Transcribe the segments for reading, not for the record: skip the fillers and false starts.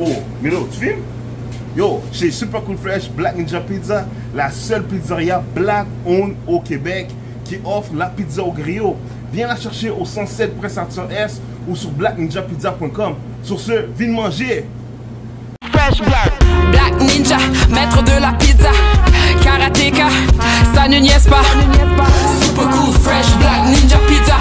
Oh, Milo, tu filmes? Yo, chez Super Cool Fresh, Black Ninja Pizza, la seule pizzeria black owned au Québec qui offre la pizza au griot. Viens la chercher au 107 Prince Arthur S ou sur blackninjapizza.com. Sur ce, viens manger! Fresh Black. Black Ninja, maître de la pizza. Karateka, ça ne niaise pas. Super Cool Fresh, Black Ninja Pizza.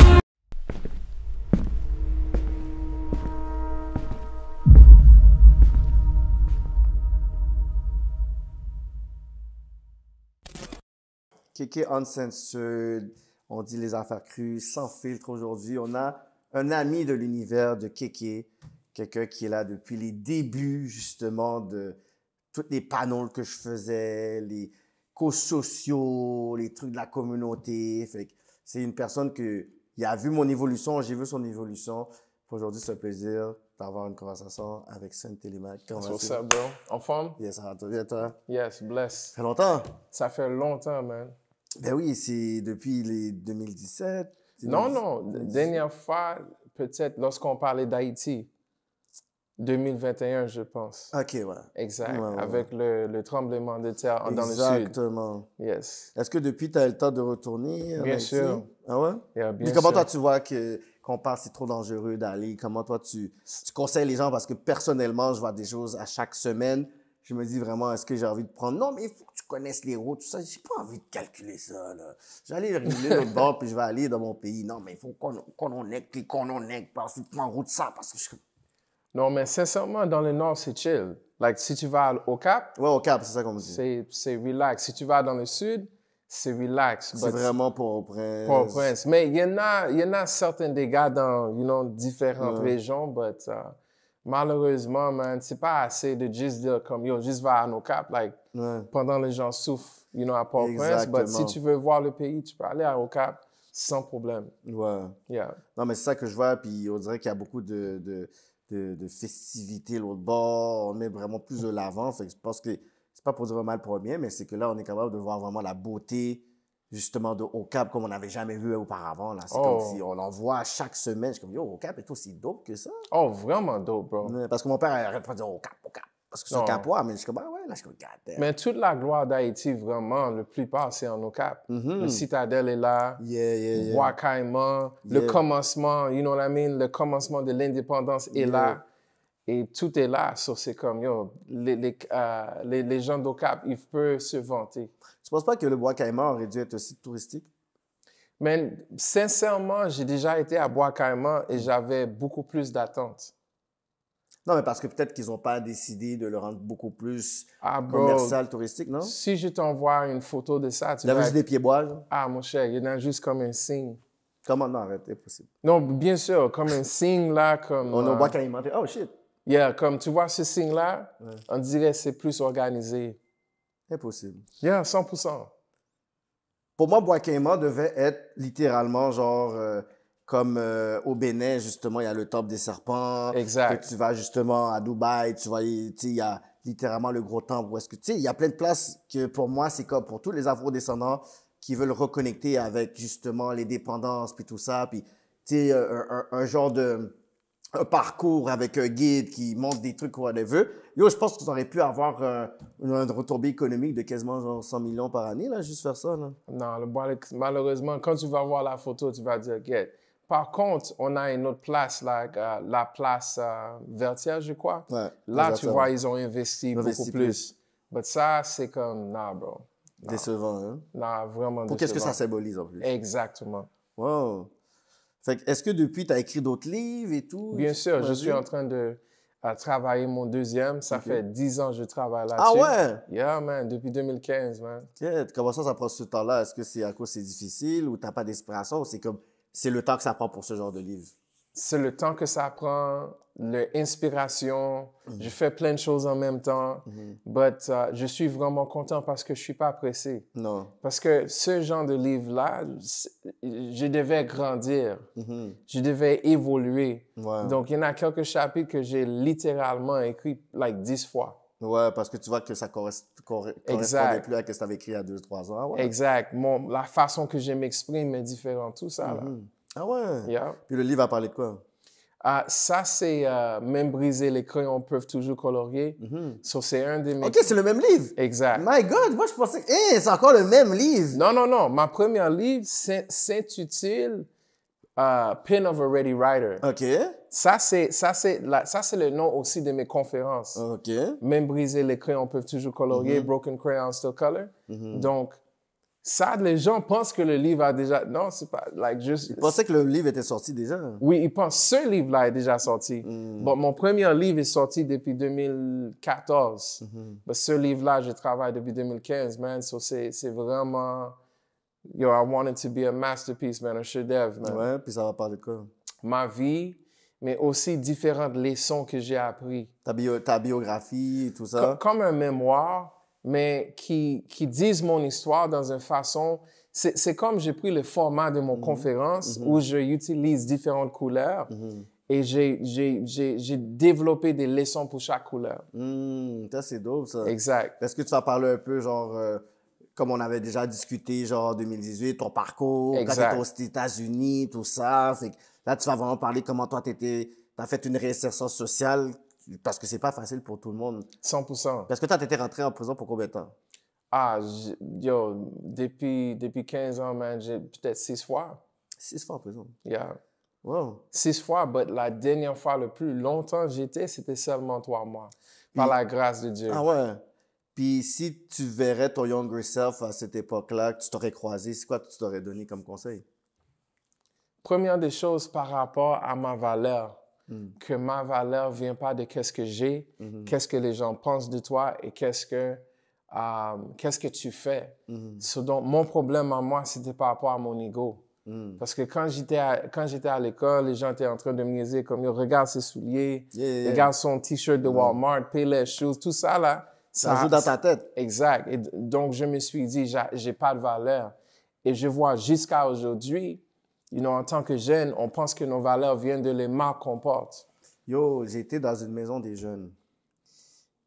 Kéké Uncensored, on dit les affaires crues, sans filtre aujourd'hui. On a un ami de l'univers de Kéké, quelqu'un qui est là depuis les débuts justement de tous les panneaux que je faisais, les causes sociaux, les trucs de la communauté. Fait que c'est une personne qui a vu mon évolution, j'ai vu son évolution. Aujourd'hui, c'est un plaisir d'avoir une conversation avec Saint Télémac. What's up, bro? En forme? Yes, ça va bien, toi? Yes, bless. Ça fait longtemps? Ça fait longtemps, man. Ben oui, c'est depuis les 2017. Non, dernière fois, peut-être lorsqu'on parlait d'Haïti. 2021, je pense. OK, ouais. Exact. Ouais. Avec le tremblement de terre dans le sud. Exactement. Yes. Est-ce que depuis, tu as eu le temps de retourner en Bien Haïti? sûr. Ah ouais? Yeah, bien Puis comment sûr. toi, tu vois qu'on parle c'est trop dangereux d'aller? Comment toi, tu conseilles les gens? Parce que personnellement, je vois des choses à chaque semaine. Je me dis vraiment, est-ce que j'ai envie de prendre? Non, mais il faut que tu connaisses les routes, tout ça. J'ai pas envie de calculer ça, là. Je vais aller régler l'autre bord, puis je vais aller dans mon pays. Non, mais il faut qu'on connecte, parce que tu prends en route ça, parce que je... Non, mais sincèrement, dans le nord, c'est chill. Like, si tu vas au Cap, Ouais, au Cap, c'est ça qu'on me dit. c'est relax. Si tu vas dans le sud, c'est relax. C'est vraiment Port-au-Prince. Port-au-Prince. Mais il y en a certains dégâts dans, différentes régions, but malheureusement, man, c'est pas assez de juste dire comme, juste va à nos Cap, like, pendant les gens souffrent, à Port-au-Prince. But si tu veux voir le pays, tu peux aller au Cap sans problème. Ouais. Yeah. Non, mais c'est ça que je vois, puis on dirait qu'il y a beaucoup de festivités l'autre bord, on met vraiment plus de l'avant. Fait que je pense que c'est pas pour dire mal pour bien, mais c'est que là, on est capable de voir vraiment la beauté, justement, de Au Cap comme on n'avait jamais vu auparavant. Là. C'est comme si on en voit chaque semaine. Je suis comme, yo, Au Cap est aussi dope que ça. Oh, vraiment dope, bro. Parce que mon père arrête pas de dire Au Cap. Parce que c'est un Capois, mais je suis comme, ah ouais, là, je suis comme, God. Mais toute la gloire d'Haïti, vraiment, la plupart, c'est en Au Cap. Le Citadelle est là. Bois Caïman. Le commencement, you know what I mean? Le commencement de l'indépendance est là. Et tout est là. So, c'est comme, les gens d'Au Cap, ils peuvent se vanter. Tu penses pas que le Bois Caïman aurait dû être aussi touristique? Mais sincèrement, j'ai déjà été à Bois Caïman et j'avais beaucoup plus d'attentes. Non, mais parce que peut-être qu'ils n'ont pas décidé de le rendre beaucoup plus commercial, touristique, non? Si je t'envoie une photo de ça, tu vas... Il y avait juste des pieds-bois, genre? Ah, mon cher, il y en a juste comme un signe. Comment? Non, arrête, c'est impossible. Non, bien sûr, comme un signe, là, comme... On est au Bois Caïman. Oh, shit! Yeah, comme tu vois ce signe-là, on dirait que c'est plus organisé. Impossible. Yeah, 100%. Pour moi, Bois Caïman devait être littéralement genre... comme au Bénin, justement, il y a le temple des serpents. Exact. Que tu vas justement à Dubaï, tu vois, il y a littéralement le gros temple. Où est-ce que, tu sais, il y a plein de places que pour moi, c'est comme pour tous les afro-descendants qui veulent reconnecter avec justement les dépendances puis tout ça. Puis, tu sais, un genre de un parcours avec un guide qui montre des trucs qu'on veut. Yo, je pense que tu aurais pu avoir une retombée économique de quasiment genre 100 millions par année, là, juste faire ça, là. Non, malheureusement, quand tu vas voir la photo, tu vas dire, OK. Par contre, on a une autre place, là, la place Vertière, je crois. Ouais, là, tu vois, ils ont investi beaucoup plus. Mais ça, c'est comme, nah, bro. Nah. Décevant, hein? Non, vraiment Pour décevant. qu'est-ce que ça symbolise, en plus? Exactement. Wow. Fait que, est-ce que depuis, tu as écrit d'autres livres et tout? Bien sûr, je suis en train de... à travailler mon deuxième. Ça fait 10 ans que je travaille là-dessus. Ah ouais? Yeah, man, depuis 2015, man. Okay. Comment ça prend ce temps-là? Est-ce que c'est à cause c'est difficile ou t'as pas d'inspiration ou c'est le temps que ça prend pour ce genre de livre? C'est le temps que ça prend, l'inspiration. Je fais plein de choses en même temps. But je suis vraiment content parce que je suis pas pressé. Non. Parce que ce genre de livre-là, je devais grandir. Je devais évoluer. Ouais. Donc, il y en a quelques chapitres que j'ai littéralement écrits 10 fois. Ouais, parce que tu vois que ça correspondait plus à ce que tu avais écrit il y a 2-3 ans. Ouais. Exact. La façon que je m'exprime est différente, tout ça. Là. Ah ouais? Yeah. Puis le livre a parlé de quoi? Ça, c'est Même brisé, les crayons peuvent toujours colorier. So, c'est un de mes... OK, c'est le même livre? Exact. My God, moi je pensais que c'est encore le même livre. Non. Ma première livre s'intitule Pen of a Ready Writer. OK. Ça, c'est le nom aussi de mes conférences. OK. Même brisé, les crayons peuvent toujours colorier. Broken crayons still color. Donc, ça, les gens pensent que le livre a déjà... Non, c'est pas... Ils pensaient que le livre était sorti déjà. Oui, ils pensent que ce livre-là est déjà sorti. Bon, mon premier livre est sorti depuis 2014. Mais ce livre-là, je travaille depuis 2015, man. So, c'est vraiment... Yo, I want it to be a masterpiece, man, un chef-d'œuvre, man. Ouais, puis ça va parler de quoi? Ma vie, mais aussi différentes leçons que j'ai apprises. Ta biographie, tout ça? Comme un mémoire, mais qui disent mon histoire dans une façon... C'est comme j'ai pris le format de mon conférence où je utilise différentes couleurs et j'ai développé des leçons pour chaque couleur. Ça, c'est dope, ça. Exact. Est-ce que tu vas parler un peu, genre, comme on avait déjà discuté, genre, en 2018, ton parcours, quand tu étais aux États-Unis, tout ça. Là, tu vas vraiment parler comment toi, tu as fait une réinsertion sociale. Parce que c'est pas facile pour tout le monde. 100%. Parce que toi, t'étais rentré en prison pour combien de temps? Depuis 15 ans, man, j'ai peut-être 6 fois. 6 fois en prison? Yeah. Wow. 6 fois, mais la dernière fois, le plus longtemps j'étais, c'était seulement 3 mois. Par la grâce de Dieu. Ah ouais? Puis si tu verrais ton younger self à cette époque-là, que tu t'aurais croisé, c'est quoi que tu t'aurais donné comme conseil? Première des choses par rapport à ma valeur. Que ma valeur vient pas de qu'est-ce que j'ai, qu'est-ce que les gens pensent de toi et qu'est-ce que tu fais. Donc, mon problème à moi, c'était par rapport à mon ego. Parce que quand j'étais à l'école, les gens étaient en train de me niaiser comme, yo, regarde ses souliers, regarde son T-shirt de Walmart, paye les choses, tout ça, là. Ça joue dans ta tête. Exact. Et donc, je me suis dit, j'ai pas de valeur. Et je vois jusqu'à aujourd'hui, en tant que jeune, on pense que nos valeurs viennent de les marques qu'on porte. Yo, j'étais dans une maison des jeunes.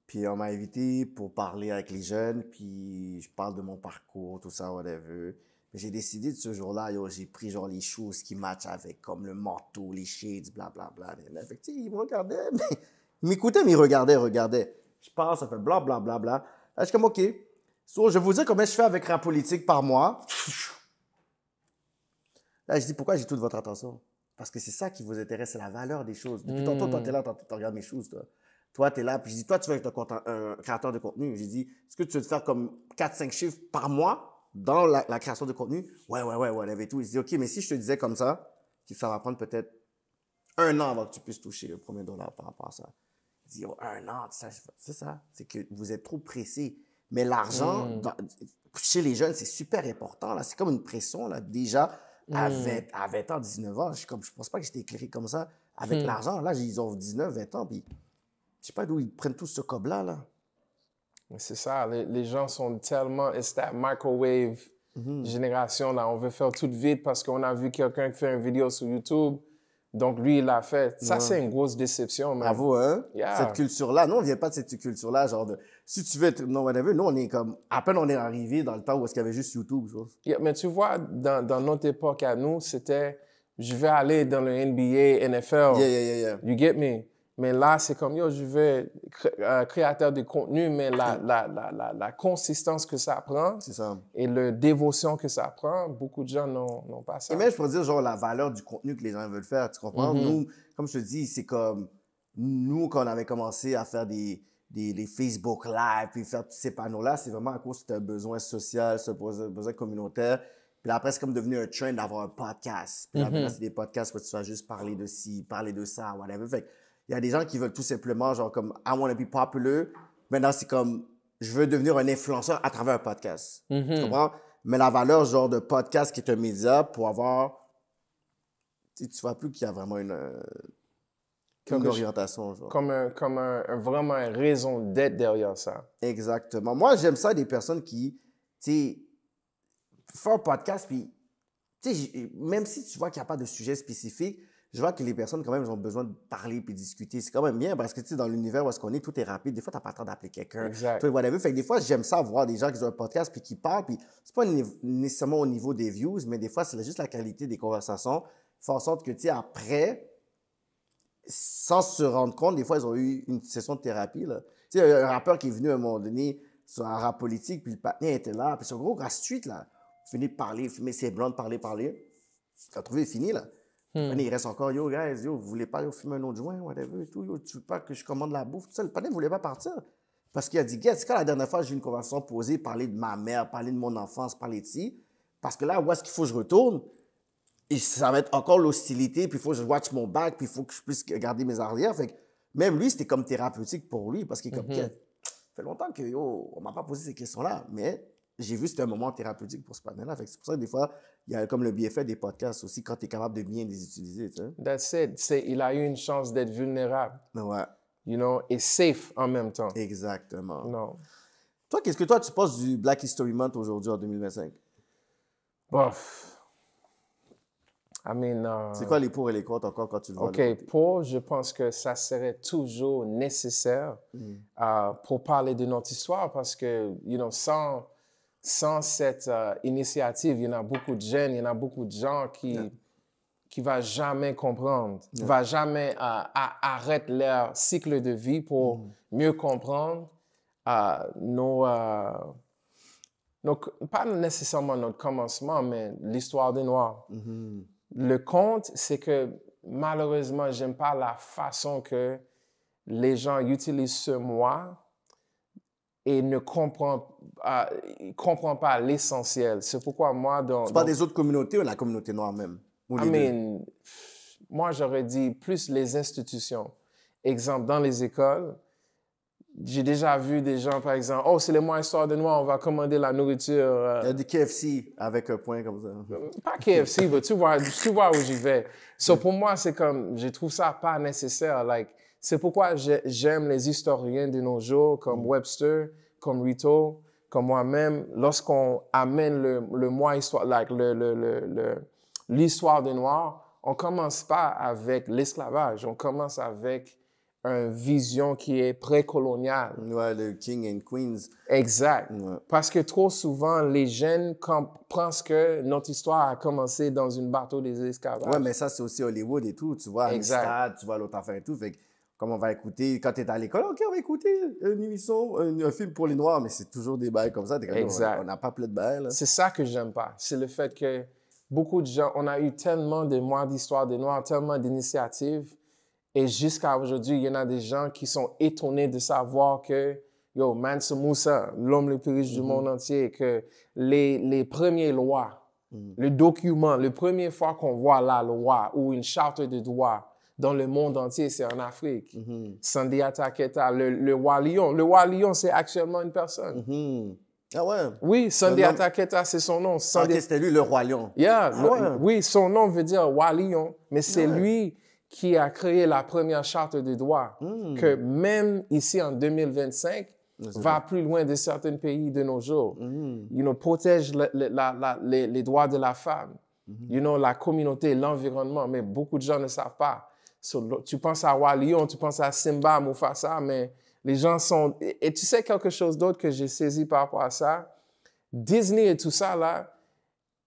Puis on m'a invité pour parler avec les jeunes, puis je parle de mon parcours, tout ça, whatever. Mais j'ai décidé de ce jour-là, yo, j'ai pris genre les choses qui matchent avec, comme le manteau, les shades, blablabla. Fait que, ils me regardaient, mais ils m'écoutaient, mais ils regardaient. Je parle, ça fait blablabla. Là, je suis comme, OK. So, je vais vous dire combien je fais avec Rap Politique par mois. Là, je dis, pourquoi j'ai toute votre attention? Parce que c'est ça qui vous intéresse, c'est la valeur des choses. Depuis tantôt, toi, t'es là, tu regardes mes choses, toi. Toi, t'es là, puis je dis, toi, tu veux être un créateur de contenu. J'ai dit, est-ce que tu veux te faire comme 4-5 chiffres par mois dans la création de contenu? Ouais, et tout. Il dit, OK, mais si je te disais comme ça va prendre peut-être 1 an avant que tu puisses toucher le premier $1 par rapport à ça. Il dit, oh, 1 an, c'est ça. C'est que vous êtes trop pressé. Mais l'argent, chez les jeunes, c'est super important, là. C'est comme une pression, là, déjà. À 20 ans, 19 ans, je pense pas que j'étais éclairé comme ça. Avec l'argent, là, ils ont 19, 20 ans, puis je sais pas d'où ils prennent tout ce cob-là, là. C'est ça, les gens sont tellement... It's that microwave génération, là. On veut faire tout vite parce qu'on a vu quelqu'un qui fait une vidéo sur YouTube, donc lui, il l'a fait. Ça, c'est une grosse déception, man. Bravo, hein? Yeah. Cette culture-là, nous, on vient pas de cette culture-là, genre de... Si tu veux être... Non, whatever, nous, on est comme... À peine on est arrivé dans le temps où est-ce qu'il y avait juste YouTube, je pense. Yeah, mais tu vois, dans notre époque à nous, c'était... Je vais aller dans le NBA, NFL. Yeah. You get me? Mais là, c'est comme, yo, je vais créateur de contenu, mais la consistance que ça prend c'est ça. Et la dévotion que ça prend, beaucoup de gens n'ont pas ça. Et même, je pourrais dire, genre, la valeur du contenu que les gens veulent faire, tu comprends? Nous, comme je te dis, c'est comme... Nous, quand on avait commencé à faire des Facebook Live, puis faire tous ces panneaux-là, c'est vraiment à cause d'un besoin social, un besoin communautaire. Puis là, après, c'est comme devenu un trend d'avoir un podcast. Puis là, maintenant, c'est des podcasts où tu vas juste parler de ci, parler de ça, whatever. Fait Il y a des gens qui veulent tout simplement, genre, comme, I want to be popular. Maintenant, c'est comme, je veux devenir un influenceur à travers un podcast. Tu comprends? Mais la valeur, genre, de podcast qui est un média pour avoir... Tu vois plus qu'il y a vraiment une orientation, genre. Comme vraiment une raison d'être derrière ça. Exactement. Moi, j'aime ça des personnes qui, tu sais, font un podcast, puis, tu sais, même si tu vois qu'il n'y a pas de sujet spécifique, je vois que les personnes, quand même, ils ont besoin de parler puis discuter. C'est quand même bien parce que, tu sais, dans l'univers où est-ce qu'on est, tout est rapide. Des fois, tu n'as pas le temps d'appeler quelqu'un. Exact. Fait que des fois, j'aime ça voir des gens qui ont un podcast puis qui parlent. Puis, c'est pas nécessairement au niveau des views, mais des fois, c'est juste la qualité des conversations. Fait en sorte que, tu sais, après, sans se rendre compte, des fois, ils ont eu une session de thérapie, là. Tu sais, un rappeur qui est venu à un moment donné sur un rap politique, puis le partenaire était là, puis c'est un gros gars street, là. Il finit de parler, fumer ses blondes, parler. Tu as trouvé fini, là. Il reste encore, yo, guys, yo, vous voulez pas fumer un autre joint, whatever, et tout, yo, tu veux pas que je commande la bouffe, tout ça. Le panel ne voulait pas partir. Parce qu'il a dit, c'est quand la dernière fois j'ai eu une conversation posée, parler de ma mère, parler de mon enfance, parler de ci, parce que là, où est-ce qu'il faut que je retourne? Et ça va être encore l'hostilité, puis il faut que je watch mon back, puis il faut que je puisse garder mes arrières. Fait que même lui, c'était comme thérapeutique pour lui, parce qu'il est comme, ça fait longtemps que, yo, on m'a pas posé ces questions-là, mais j'ai vu que c'était un moment thérapeutique pour ce panel-là. Fait que c'est pour ça que des fois, il y a comme le bienfait des podcasts aussi, quand tu es capable de bien les utiliser, tu sais. That's it. Il a eu une chance d'être vulnérable. Ouais. You know, et safe en même temps. Exactement. Non. Toi, qu'est-ce que toi, tu penses du Black History Month aujourd'hui, en 2025? Bof. I mean... c'est quoi les pour et les contre encore quand tu le vois? OK, pour, je pense que ça serait toujours nécessaire pour parler de notre histoire parce que, you know, sans cette initiative, il y en a beaucoup de jeunes, il y en a beaucoup de gens qui ne vont jamais comprendre, qui ne vont jamais arrêter leur cycle de vie pour mieux comprendre pas nécessairement notre commencement, mais l'histoire des Noirs. Le compte, c'est que malheureusement, j'aime pas la façon que les gens utilisent ce mois et ne comprennent pas l'essentiel. C'est pourquoi moi... C'est pas des autres communautés ou la communauté noire même? Moi, j'aurais dit plus les institutions. Exemple, dans les écoles, j'ai déjà vu des gens, par exemple, « Oh, c'est le mois Histoire des Noirs, on va commander la nourriture. » Il y a du KFC avec un point comme ça. Pas KFC, mais tu vois où j'y vais. So, pour moi, c'est comme, je trouve ça pas nécessaire. Like, c'est pourquoi j'aime les historiens de nos jours, comme Webster, comme Rito, comme moi-même. Lorsqu'on amène le mois Histoire, like, l'histoire des Noirs, on commence pas avec l'esclavage, on commence avec une vision qui est précoloniale. Ouais, le King and Queens. Exact. Ouais. Parce que trop souvent, les jeunes pensent que notre histoire a commencé dans une bateau des esclavages. Ouais, mais ça, c'est aussi Hollywood et tout. Tu vois, Amistad, tu vois l'autre affaire et tout. Fait que, comme on va écouter, quand tu es à l'école, OK, on va écouter une émission, un film pour les Noirs, mais c'est toujours des bails comme ça. Exact. On n'a pas plein de bails, là. C'est ça que j'aime pas. C'est le fait que beaucoup de gens, on a eu tellement de mois d'histoire des Noirs, tellement d'initiatives. Et jusqu'à aujourd'hui, il y en a des gens qui sont étonnés de savoir que, yo, Mansa Musa, l'homme le plus riche du monde entier, que les premières lois, le document, la première fois qu'on voit la loi ou une charte de droit dans le monde entier, c'est en Afrique. Sundiata Keita, le roi lion. Le roi lion, c'est actuellement une personne. Ah ouais? Oui, Sundiata Keita, c'est son nom. C'était lui, le roi lion. Yeah, oui, son nom veut dire roi lion, mais c'est lui qui a créé la première charte de droit, que même ici en 2025, va plus loin de certains pays de nos jours. You know, protège les droits de la femme, you know, la communauté, l'environnement, mais beaucoup de gens ne savent pas. So, tu penses à Roi Lion, tu penses à Simba, Mufasa, mais les gens sont... Et tu sais quelque chose d'autre que j'ai saisi par rapport à ça? Disney et tout ça, là,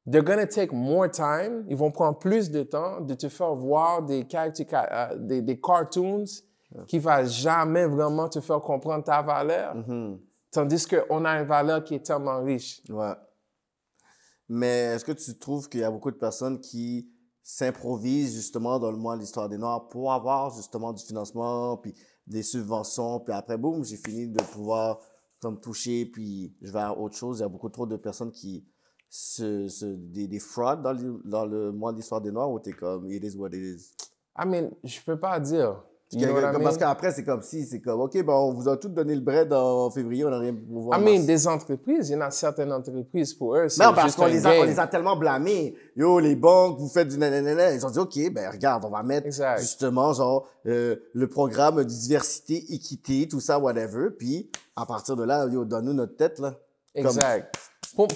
they're gonna take more time. Ils vont prendre plus de temps de te faire voir des cartoons qui va jamais vraiment te faire comprendre ta valeur. Tandis qu'on a une valeur qui est tellement riche. Ouais. Mais est-ce que tu trouves qu'il y a beaucoup de personnes qui s'improvisent justement dans le mois de l'histoire des Noirs pour avoir justement du financement, puis des subventions, puis après, boum, j'ai fini de pouvoir comme toucher, puis je vais à autre chose. Il y a beaucoup trop de personnes qui... des frauds dans le mois de l'histoire des Noirs où t'es comme, it is what it is? I mean, je peux pas dire. Parce qu'après, c'est comme, OK, ben, on vous a tout donné le bread en février, on n'a rien pour voir. Des entreprises, il y en a certaines entreprises, pour eux, c'est non, parce juste qu'on les a tellement blâmés. Yo, les banques, vous faites du nanana. Ils ont dit, OK, ben, regarde, on va mettre justement, genre, le programme de diversité, équité, tout ça, whatever. Puis, à partir de là, yo, donne-nous notre tête, là. Exact.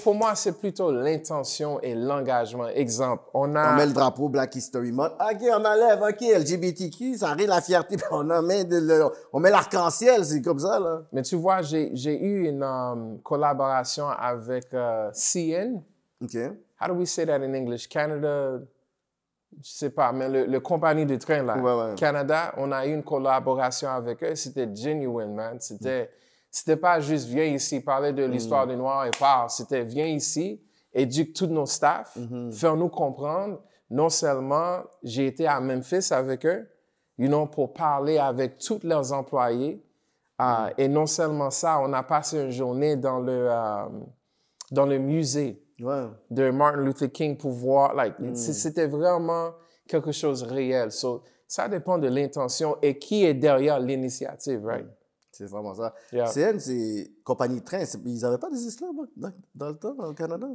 Pour moi, c'est plutôt l'intention et l'engagement. Exemple, on met le drapeau Black History Month. OK, on enlève, OK, LGBTQ, ça arrive la fierté, puis on met l'arc-en-ciel, c'est comme ça, là. Mais tu vois, j'ai eu une collaboration avec CN. OK. How do we say that in English? Canada, je sais pas, mais le compagnie de train, là. Ouais. Canada, on a eu une collaboration avec eux. C'était genuine, man. C'était pas juste viens ici, parler de l'histoire des Noirs et parle. C'était viens ici, éduque tous nos staffs, faire-nous comprendre. Non seulement j'ai été à Memphis avec eux, pour parler avec tous leurs employés. Et non seulement ça, on a passé une journée dans le musée de Martin Luther King pour voir. C'était vraiment quelque chose de réel. So, ça dépend de l'intention et qui est derrière l'initiative, right? C'est vraiment ça. Yeah. CN, c'est compagnie de train. Ils n'avaient pas des esclaves dans le temps, au Canada?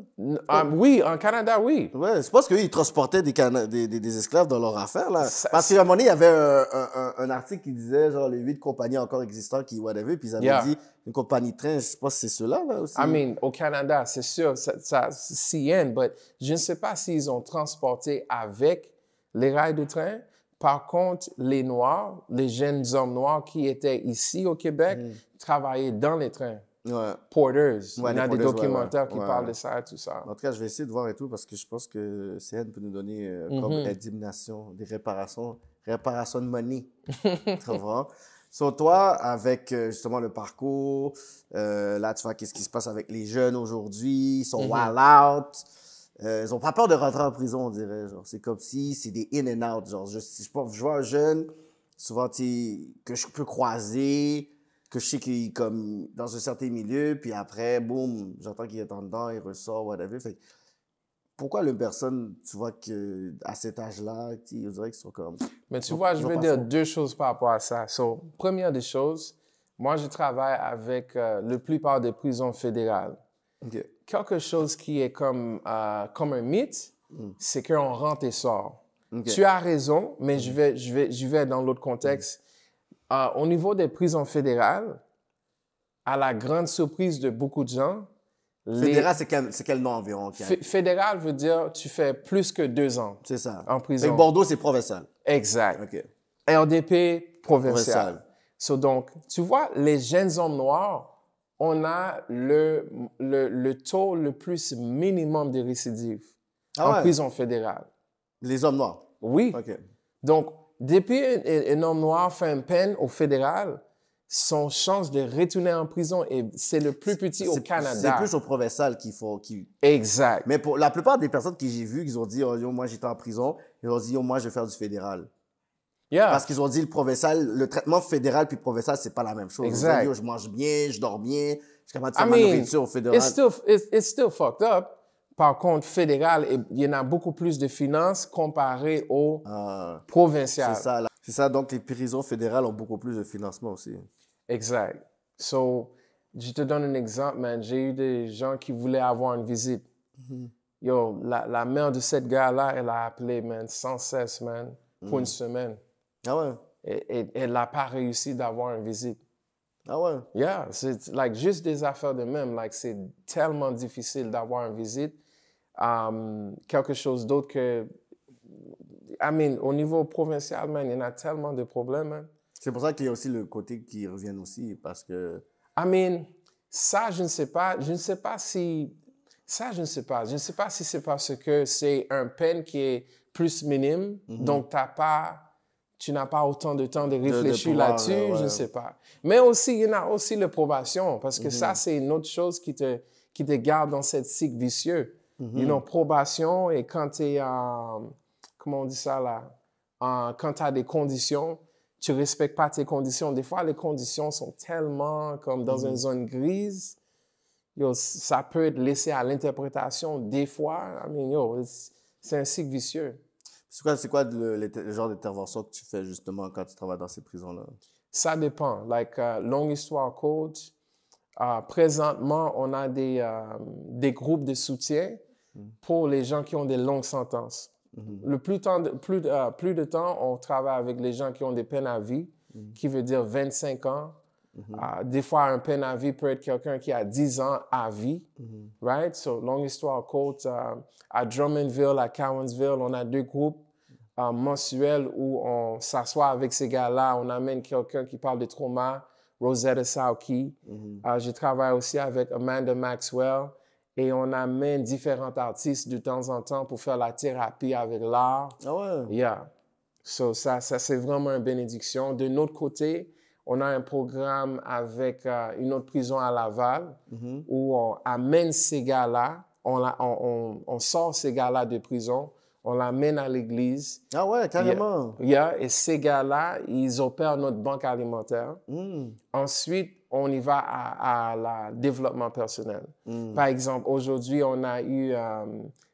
Oui, en Canada, oui. Ouais, c'est parce qu'ils transportaient des esclaves dans leur affaire, là. Parce qu'à un moment donné, il y avait un article qui disait, genre, les 8 compagnies encore existantes qui, whatever, puis ils avaient dit, une compagnie de train, je sais pas si c'est ceux-là, là, aussi. Au Canada, c'est sûr, ça CN, mais je ne sais pas s'ils ont transporté avec les rails de train. Par contre, les Noirs, les jeunes hommes noirs qui étaient ici au Québec, travaillaient dans les trains. Ouais. Porters. Ouais, il y a des documentaires qui parlent de ça et tout ça. En tout cas, je vais essayer de voir et tout parce que je pense que CN peut nous donner comme indemnisation, des réparations de money. Tu vois? So, toi, avec justement le parcours, là, tu vois qu'est-ce qui se passe avec les jeunes aujourd'hui, ils sont wild out. Ils ont pas peur de rentrer en prison, on dirait. Genre, c'est comme si c'est des in and out. Genre, si je vois un jeune, souvent, que je peux croiser, que je sais qu'il est comme dans un certain milieu, puis après, boum, j'entends qu'il est en dedans, il ressort, whatever. Fait pourquoi les personnes, tu vois qu'à cet âge-là, on dirait qu'ils sont comme... Mais tu vois, je veux dire 2 choses par rapport à ça. So, première des choses, moi, je travaille avec la plupart des prisons fédérales. OK. Quelque chose qui est comme un mythe, c'est qu'on rentre et sort. Okay. Tu as raison, mais je vais dans l'autre contexte. Au niveau des prisons fédérales, à la grande surprise de beaucoup de gens... Fédéral, c'est quel nom environ? Fédéral veut dire tu fais plus que 2 ans. C'est ça. En prison. Avec Bordeaux, c'est provincial. Exact. OK. RDP, provincial. So, donc, tu vois, les jeunes hommes noirs, on a le taux le plus minimum de récidive en prison fédérale. Les hommes noirs? Oui. OK. Donc, depuis un homme noir fait une peine au fédéral, son chance de retourner en prison, c'est le plus petit au Canada. C'est plus au provincial qu'il faut... Exact. Mais pour la plupart des personnes que j'ai vues, qui ont dit oh, « yo, moi, j'étais en prison », ils ont dit « yo, moi, je vais faire du fédéral ». Yeah. Parce qu'ils ont dit le provincial, le traitement fédéral puis provincial, c'est pas la même chose. Exact. Yo, je mange bien, je dors bien, je suis capable de faire ma nourriture au fédéral. It's still fucked up. Par contre, fédéral, il y en a beaucoup plus de finances comparé au provincial. C'est ça. Donc, les prisons fédérales ont beaucoup plus de financement aussi. Exact. So, je te donne un exemple, man. J'ai eu des gens qui voulaient avoir une visite. Yo, la mère de cette gars-là, elle a appelé, man, sans cesse, man, pour une semaine. Ah ouais? Et elle n'a pas réussi d'avoir une visite. Ah ouais? Yeah, c'est juste des affaires de même. C'est tellement difficile d'avoir une visite. Quelque chose d'autre que... au niveau provincial, man, il y en a tellement de problèmes, man. C'est pour ça qu'il y a aussi le côté qui revient aussi, parce que... Ça, je ne sais pas. Je ne sais pas si... Ça, je ne sais pas. Je ne sais pas si c'est parce que c'est un peine qui est plus minime, donc tu n'as pas autant de temps de réfléchir là-dessus, je ne sais pas. Mais aussi, il y en a aussi la probation, parce que ça, c'est une autre chose qui te garde dans cette cycle vicieux. Probation, et quand tu es en... Comment on dit ça, là? Quand tu as des conditions, tu ne respectes pas tes conditions. Des fois, les conditions sont tellement comme dans une zone grise. Yo, ça peut être laissé à l'interprétation des fois. C'est un cycle vicieux. C'est quoi le genre d'intervention que tu fais justement quand tu travailles dans ces prisons-là? Ça dépend. Longue histoire courte, présentement, on a des groupes de soutien pour les gens qui ont des longues sentences. Le plus de temps, on travaille avec les gens qui ont des peines à vie, qui veut dire 25 ans. Des fois, un peine à vie peut être quelqu'un qui a 10 ans à vie, right? So, longue histoire courte, à Drummondville, à Cowansville, on a 2 groupes mensuels où on s'assoit avec ces gars-là, on amène quelqu'un qui parle de trauma, Rosetta Salkey. Je travaille aussi avec Amanda Maxwell et on amène différents artistes de temps en temps pour faire la thérapie avec l'art. Ah ouais? Yeah. So, ça c'est vraiment une bénédiction. De notre côté, on a un programme avec une autre prison à Laval où on amène ces gars-là, on sort ces gars-là de prison, on l'amène à l'église. Ah ouais, carrément. Et ces gars-là, ils opèrent notre banque alimentaire. Ensuite, on y va à la développement personnel. Par exemple, aujourd'hui, on a eu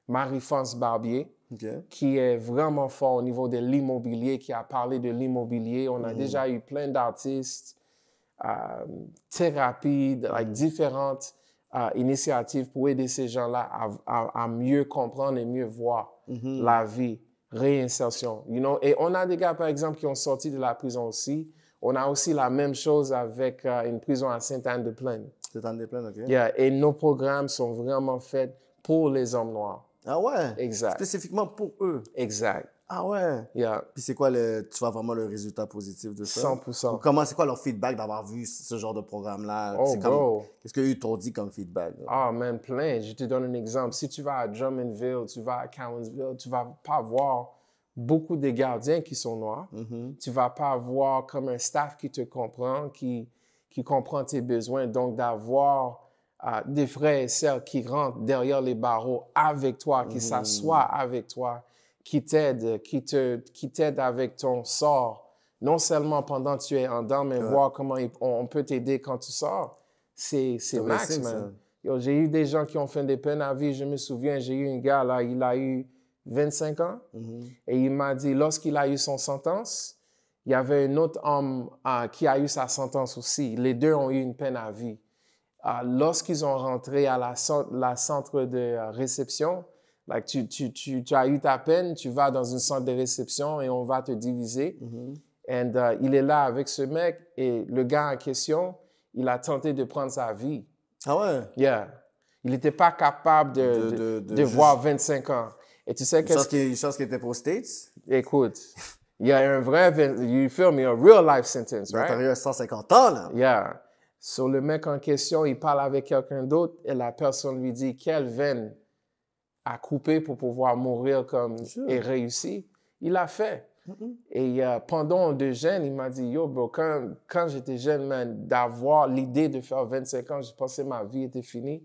Marie-France Barbier, qui est vraiment fort au niveau de l'immobilier, qui a parlé de l'immobilier. On a déjà eu plein d'artistes, thérapies, différentes initiatives pour aider ces gens-là à mieux comprendre et mieux voir la vie, réinsertion. Et on a des gars, par exemple, qui ont sorti de la prison aussi. On a aussi la même chose avec une prison à Sainte-Anne-de-Plaine. Sainte-Anne-de-Plaine, OK. Et nos programmes sont vraiment faits pour les hommes noirs. Ah ouais? Exact. Spécifiquement pour eux? Exact. Ah ouais? Puis c'est quoi tu vois vraiment le résultat positif de ça? 100%. C'est quoi leur feedback d'avoir vu ce genre de programme-là? Bro. Qu'est-ce qu'ils t'ont dit comme feedback? Man, plein. Je te donne un exemple. Si tu vas à Drummondville, tu vas à Cowansville, tu vas pas voir beaucoup de gardiens qui sont noirs. Tu vas pas avoir comme un staff qui te comprend, qui comprend tes besoins. Donc, d'avoir des frères et sœurs qui rentrent derrière les barreaux avec toi, qui s'assoient avec toi, qui t'aident avec ton sort. Non seulement pendant que tu es en dedans, mais voir comment on peut t'aider quand tu sors. C'est max, man. J'ai eu des gens qui ont fait des peines à vie. Je me souviens, j'ai eu un gars, là, il a eu 25 ans. Et il m'a dit, lorsqu'il a eu son sentence, il y avait un autre homme qui a eu sa sentence aussi. Les deux ont eu une peine à vie. Lorsqu'ils ont rentré à la centre de réception, tu as eu ta peine, tu vas dans une centre de réception et on va te diviser. Et il est là avec ce mec et le gars en question, il a tenté de prendre sa vie. Ah ouais? Yeah. Il n'était pas capable de voir 25 ans. Et tu sais une chance qu'il était pour States? Écoute, il y a un vrai, you feel me, a real life sentence, right? T'as eu 150 ans, là. Yeah. So, le mec en question, il parle avec quelqu'un d'autre et la personne lui dit quelle veine a coupé pour pouvoir mourir et réussir. Il l'a fait. Et pendant un déjeuner, il m'a dit, yo, bro, quand j'étais jeune, man, d'avoir l'idée de faire 25 ans, je pensais que ma vie était finie.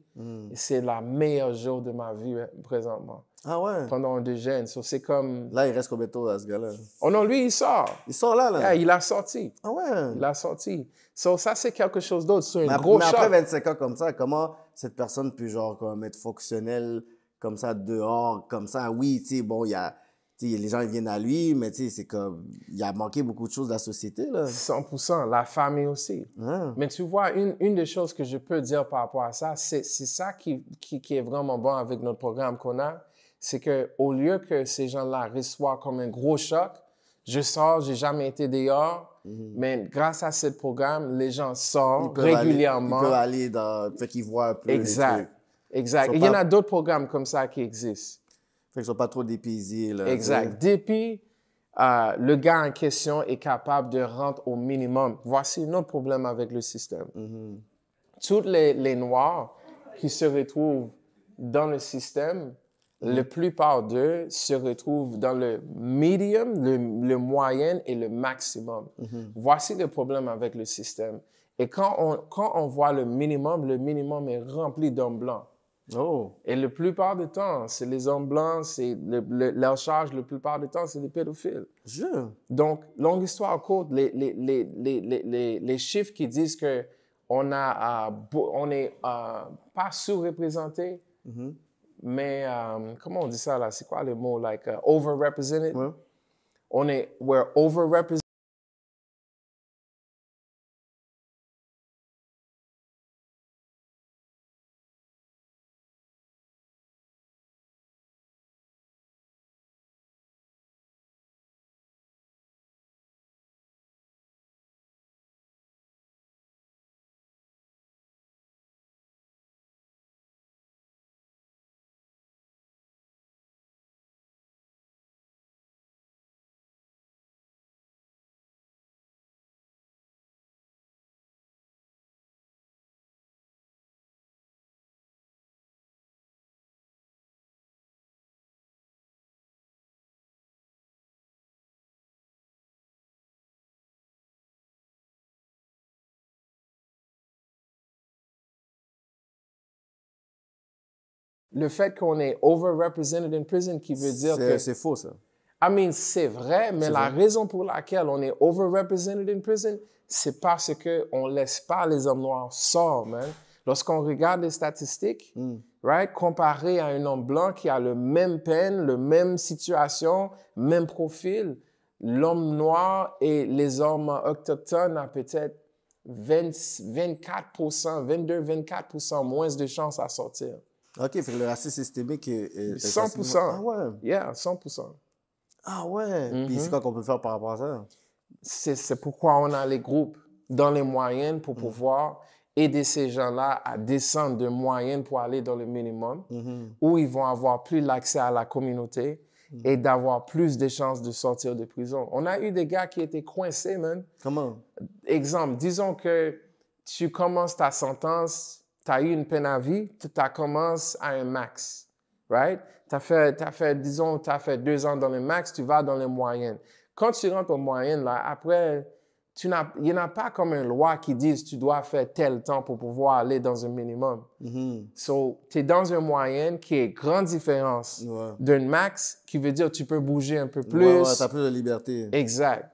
Et c'est la meilleure jour de ma vie présentement. Ah ouais? Pendant un déjeuner. So, c'est comme... Là, il reste combien de temps à ce gars-là? Oh non, lui, il sort. Il sort là? Yeah, il a sorti. Ah ouais? Il a sorti. So, ça, c'est quelque chose d'autre. C'est un gros choc. Mais après 25 ans comme ça, comment cette personne peut genre comme être fonctionnelle comme ça dehors, comme ça? Oui, tu sais, bon, il y a... les gens ils viennent à lui, mais c'est comme... Il a manqué beaucoup de choses de la société, là. 100%. La famille aussi. Mais tu vois, une des choses que je peux dire par rapport à ça, c'est ça qui est vraiment bon avec notre programme qu'on a, c'est qu'au lieu que ces gens-là reçoivent comme un gros choc, je sors, j'ai jamais été dehors, mais grâce à ce programme, les gens sortent régulièrement. Ils peuvent aller dans... Fait qu'ils voient un peu Exact. Exact. Il y en a d'autres programmes comme ça qui existent. Fait qu'ils sont pas trop dépaysés, là. Exact. Depuis, le gars en question est capable de rentrer au minimum. Voici un autre problème avec le système. Tous les Noirs qui se retrouvent dans le système, la plupart d'eux se retrouvent dans le medium, le moyen et le maximum. Voici le problème avec le système. Et quand on voit le minimum est rempli d'hommes blancs. Oh. Et la plupart du temps, c'est les hommes blancs, c'est leur charge, la plupart du temps, c'est des pédophiles. Donc, longue histoire courte, les chiffres qui disent qu'on est pas sous-représenté, mais comment on dit ça là? C'est quoi le mot? Like overrepresented? Ouais. We're overrepresented. Le fait qu'on est overrepresented in prison, qui veut dire que... C'est faux, ça. I mean, c'est vrai, mais la raison pour laquelle on est overrepresented in prison, c'est parce qu'on ne laisse pas les hommes noirs sortir, man. Lorsqu'on regarde les statistiques, right, comparé à un homme blanc qui a le même peine, le même situation, même profil, l'homme noir et les hommes autochtones ont peut-être 24%, 22-24% moins de chances à sortir. OK, fait que le racisme systémique est 100%. Ah ouais? Yeah, 100%. Ah ouais? Puis c'est quoi qu'on peut faire par rapport à ça? C'est pourquoi on a les groupes dans les moyennes pour pouvoir aider ces gens-là à descendre de moyenne pour aller dans le minimum, où ils vont avoir plus l'accès à la communauté et d'avoir plus de chances de sortir de prison. On a eu des gars qui étaient coincés, man. Comment? Exemple, disons que tu commences ta sentence, tu as eu une peine à vie, tu commences à un max, right? Disons, tu as fait 2 ans dans le max, tu vas dans les moyennes. Quand tu rentres aux moyennes, là, après, il n'y en a pas comme une loi qui dit que tu dois faire tel temps pour pouvoir aller dans un minimum. So, tu es dans une moyenne qui est grande différence d'un max, qui veut dire que tu peux bouger un peu plus. Ouais, tu as plus de liberté. Exact.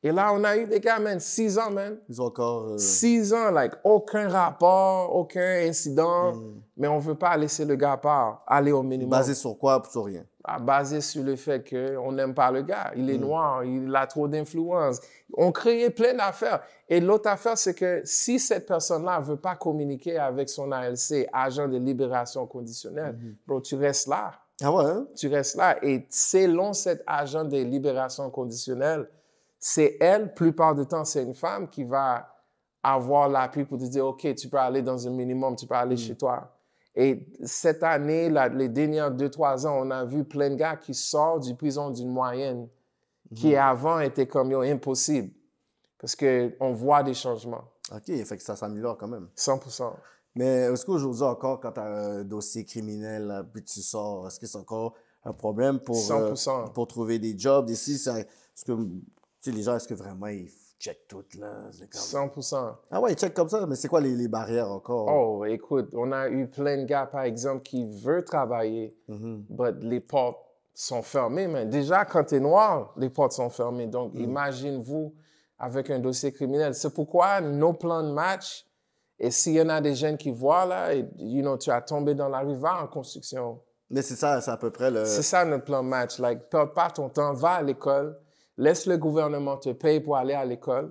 Et là, on a eu des gars, man, 6 ans, man. Ils ont encore... 6 ans, like, aucun rapport, aucun incident, mais on ne veut pas laisser le gars part, aller au minimum. Basé sur quoi? Sur rien. Basé sur le fait qu'on n'aime pas le gars. Il est noir, il a trop d'influence. On créait plein d'affaires. Et l'autre affaire, c'est que si cette personne-là ne veut pas communiquer avec son ALC, agent de libération conditionnelle, bro, tu restes là. Ah ouais? Hein? Tu restes là. Et selon cet agent de libération conditionnelle, c'est elle, plupart du temps, c'est une femme qui va avoir l'appui pour te dire, OK, tu peux aller dans un minimum, tu peux aller chez toi. Et cette année, les dernières 2-3 ans, on a vu plein de gars qui sortent du prison d'une moyenne qui avant était comme impossible parce qu'on voit des changements. OK, fait que ça s'améliore quand même. 100%. Mais est-ce qu'aujourd'hui encore, quand tu as un dossier criminel, là, puis tu sors, est-ce que c'est encore un problème pour 100%. Pour trouver des jobs ici? Est-ce que les gens, est-ce que vraiment ils checkent tout là? 100%. Ah ouais, ils checkent comme ça, mais c'est quoi les barrières encore? Oh, écoute, on a eu plein de gars, par exemple, qui veulent travailler, mais les portes sont fermées. Mais déjà, quand tu es noir, les portes sont fermées. Donc, imagine-vous avec un dossier criminel. C'est pourquoi nos plans de match, et s'il y en a des jeunes qui voient là, et, tu as tombé dans la rue, va en construction. Mais c'est ça, c'est à peu près le... C'est ça notre plan de match. Like, perds pas ton temps, va à l'école. Laisse le gouvernement te payer pour aller à l'école,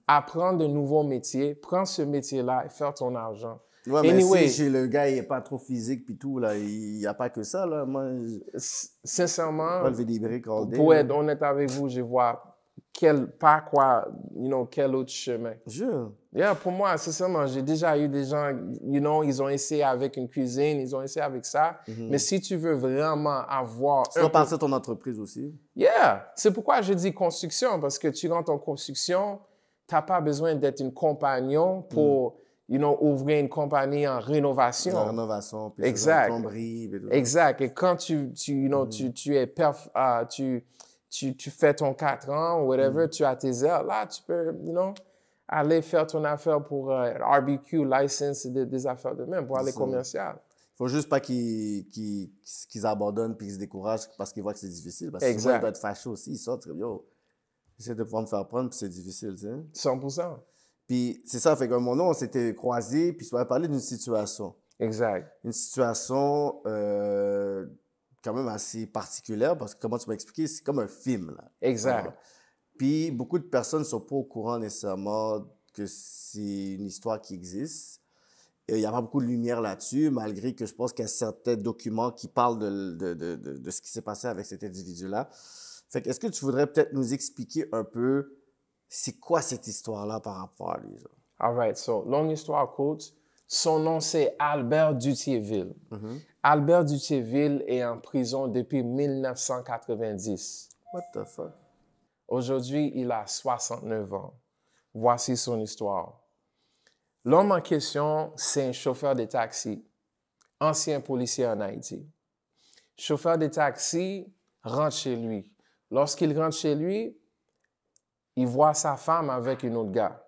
apprendre de nouveaux métiers, prends ce métier-là et faire ton argent. Ouais, mais si le gars n'est pas trop physique puis tout, là, il n'y a pas que ça. Là. Moi, sincèrement, pas lever des briques all day, pour être honnête avec vous, je vois quel autre chemin. Jure. Yeah, pour moi, sincèrement, j'ai déjà eu des gens, ils ont essayé avec une cuisine, ils ont essayé avec ça. Mais si tu veux vraiment avoir... Tu dois penser à ton entreprise aussi. Yeah! C'est pourquoi je dis construction, parce que tu rentres en construction, tu n'as pas besoin d'être un compagnon pour, ouvrir une compagnie en rénovation. En rénovation, puis exact. Plomberie. Puis tout. Exact. Et quand tu fais ton 4 ans, whatever, tu as tes heures, là, tu peux, aller faire ton affaire pour RBQ, license, des affaires de même, pour aller commercial. Il faut juste pas qu'ils abandonnent puis qu'ils se découragent parce qu'ils voient que c'est difficile. Parce que souvent, ils doivent être fâchés aussi. Ils sortent comme, j'essaie de pouvoir me faire prendre puis c'est difficile, tu sais. 100%. Puis c'est ça, fait qu'à un moment, on s'était croisés puis tu m'avais parlé d'une situation. Exact. Une situation quand même assez particulière parce que, comment tu m'as expliqué, c'est comme un film. Là. Exact. Puis, beaucoup de personnes ne sont pas au courant nécessairement que c'est une histoire qui existe. Il n'y a pas beaucoup de lumière là-dessus, malgré que je pense qu'il y a certains documents qui parlent de ce qui s'est passé avec cet individu-là. Fait que, est-ce que tu voudrais peut-être nous expliquer un peu c'est quoi cette histoire-là par rapport à lui? All right. So, longue histoire courte. Son nom, c'est Albert Dutierville. Albert Dutierville est en prison depuis 1990. What the fuck? Aujourd'hui, il a 69 ans. Voici son histoire. L'homme en question, c'est un chauffeur de taxi, ancien policier en Haïti. Chauffeur de taxi rentre chez lui. Lorsqu'il rentre chez lui, il voit sa femme avec un autre gars.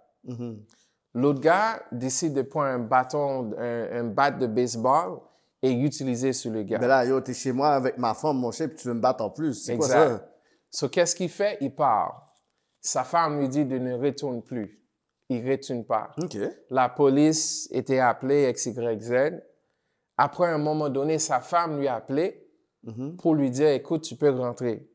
L'autre gars décide de prendre un bâton, un bat de baseball et l'utiliser sur le gars. Mais là, yo, t'es chez moi avec ma femme, mon chef, puis tu veux me battre en plus. C'est quoi ça? So, qu'est-ce qu'il fait? Il part. Sa femme lui dit de ne retourner plus. Il ne retourne pas. Okay. La police était appelée XYZ. Après un moment donné, sa femme lui a appelé pour lui dire, écoute, tu peux rentrer.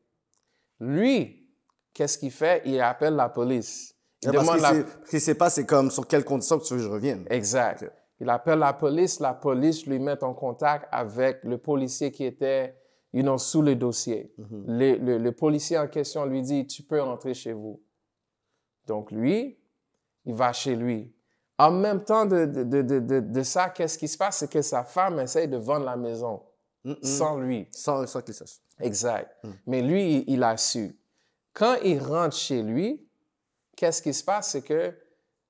Lui, qu'est-ce qu'il fait? Il appelle la police. Il demande parce qu'il ne sait pas c'est comme sur quelles conditions que tu veux que je revienne. Exact. Okay. Il appelle la police lui met en contact avec le policier qui était sous le dossier. Le policier en question lui dit, tu peux rentrer chez vous. Donc lui, il va chez lui. En même temps de ça, qu'est-ce qui se passe? C'est que sa femme essaye de vendre la maison sans lui. Sans qu'il sache. Exact. Mais lui, il a su. Quand il rentre chez lui, qu'est-ce qui se passe? C'est que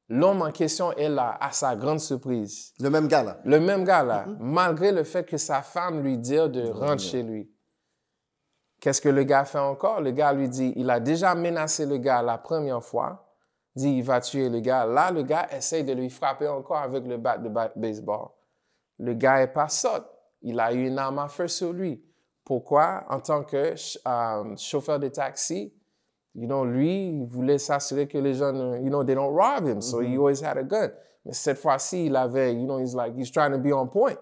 l'homme en question est là, à sa grande surprise. Le même gars là? Le même gars là, malgré le fait que sa femme lui dit de rentrer chez lui. Qu'est-ce que le gars fait encore? Le gars lui dit, il a déjà menacé le gars la première fois, dit il va tuer le gars. Là, le gars essaye de lui frapper encore avec le bat de baseball. Le gars est pas sot. Il a eu une arme à feu sur lui. Pourquoi? En tant que chauffeur de taxi, lui, il voulait s'assurer que les gens, they don't rob him. So he always had a gun. Mais cette fois-ci, il avait, he's trying to be on point.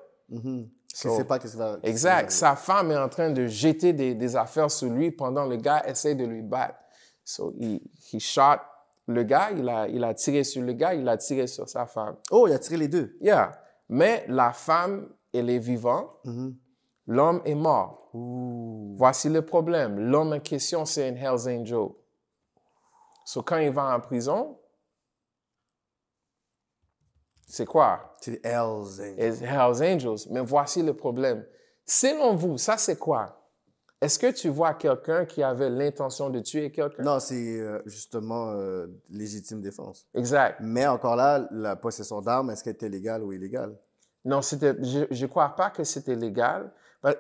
So, il sait pas qu'est-ce qu'il va... Exact. Sa femme est en train de jeter des affaires sur lui pendant le gars essaie de lui battre. So he shot le gars, il a tiré sur le gars, il a tiré sur sa femme. Oh, il a tiré les deux? Yeah. Mais la femme, elle est vivante. L'homme est mort. Voici le problème. L'homme en question, c'est un Hells Angel. So, quand il va en prison, c'est quoi? C'est Hells Angels. Hells Angels. Mais voici le problème. Selon vous, ça c'est quoi? Est-ce que tu vois quelqu'un qui avait l'intention de tuer quelqu'un? Non, c'est justement légitime défense. Exact. Mais encore là, la possession d'armes, est-ce qu'elle était légale ou illégale? Non, je ne crois pas que c'était légal.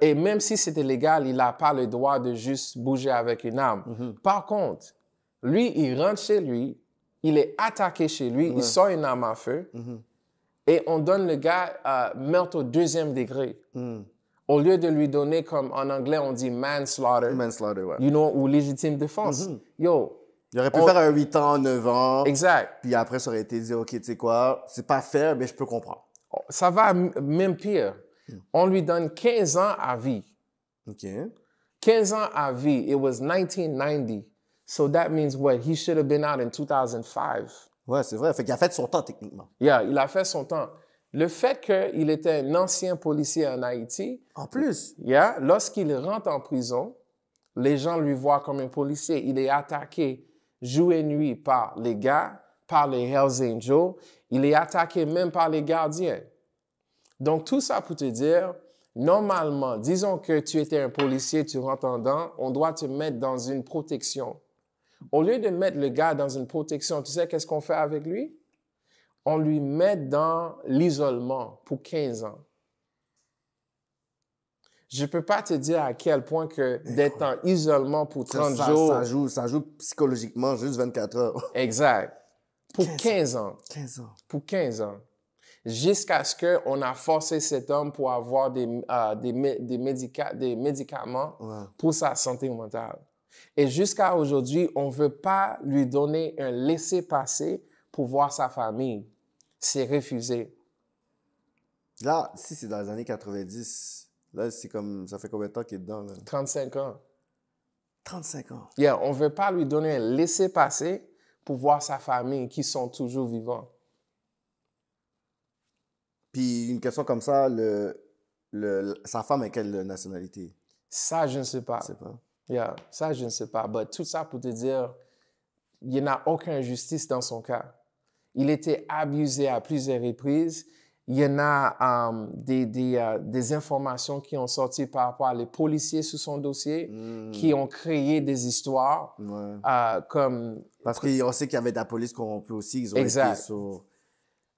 Et même si c'était légal, il n'a pas le droit de juste bouger avec une arme. Par contre, lui, il rentre chez lui, il est attaqué chez lui, il sort une arme à feu et on donne le gars meurtre au 2e degré. Au lieu de lui donner, comme en anglais, on dit manslaughter. Manslaughter, ouais. Ou légitime défense. Yo. Il aurait pu faire un 8 ans, 9 ans. Exact. Puis après, ça aurait été dit, OK, tu sais quoi, c'est pas fair, mais je peux comprendre. Ça va même pire. On lui donne 15 ans à vie. OK. 15 ans à vie. It was 1990. So that means what? He should have been out in 2005. Ouais, c'est vrai. Fait qu'il a fait son temps, techniquement. Yeah, il a fait son temps. Le fait qu'il était un ancien policier en Haïti. En plus. Yeah, lorsqu'il rentre en prison, les gens lui voient comme un policier. Il est attaqué jour et nuit par les gars, par les Hells Angels. Il est attaqué même par les gardiens. Donc, tout ça pour te dire, normalement, disons que tu étais un policier, tu rentres en dedans, on doit te mettre dans une protection. Au lieu de mettre le gars dans une protection, tu sais qu'est-ce qu'on fait avec lui? On lui met dans l'isolement pour 15 ans. Je ne peux pas te dire à quel point que d'être en isolement pour 30 jours... Ça joue psychologiquement juste 24 heures. Exact. Pour 15 ans. 15 ans. Pour 15 ans. Jusqu'à ce qu'on a forcé cet homme pour avoir des médicaments pour sa santé mentale. Et jusqu'à aujourd'hui, on ne veut pas lui donner un laissez-passer pour voir sa famille. C'est refusé. Là, si c'est dans les années 90, là, c'est comme, ça fait combien de temps qu'il est dedans, là? 35 ans. 35 ans. Yeah, on ne veut pas lui donner un laissez-passer pour voir sa famille qui sont toujours vivants. Puis une question comme ça, sa femme a quelle nationalité? Ça, je ne sais pas. Je sais pas. Yeah, ça, je ne sais pas. Mais tout ça pour te dire, il n'y a aucune justice dans son cas. Il était abusé à plusieurs reprises. Il y en a des informations qui ont sorti par rapport à les policiers sous son dossier, qui ont créé des histoires. Ouais. Comme... Parce qu'on sait qu'il y avait de la police corrompue aussi. Ils ont été sur...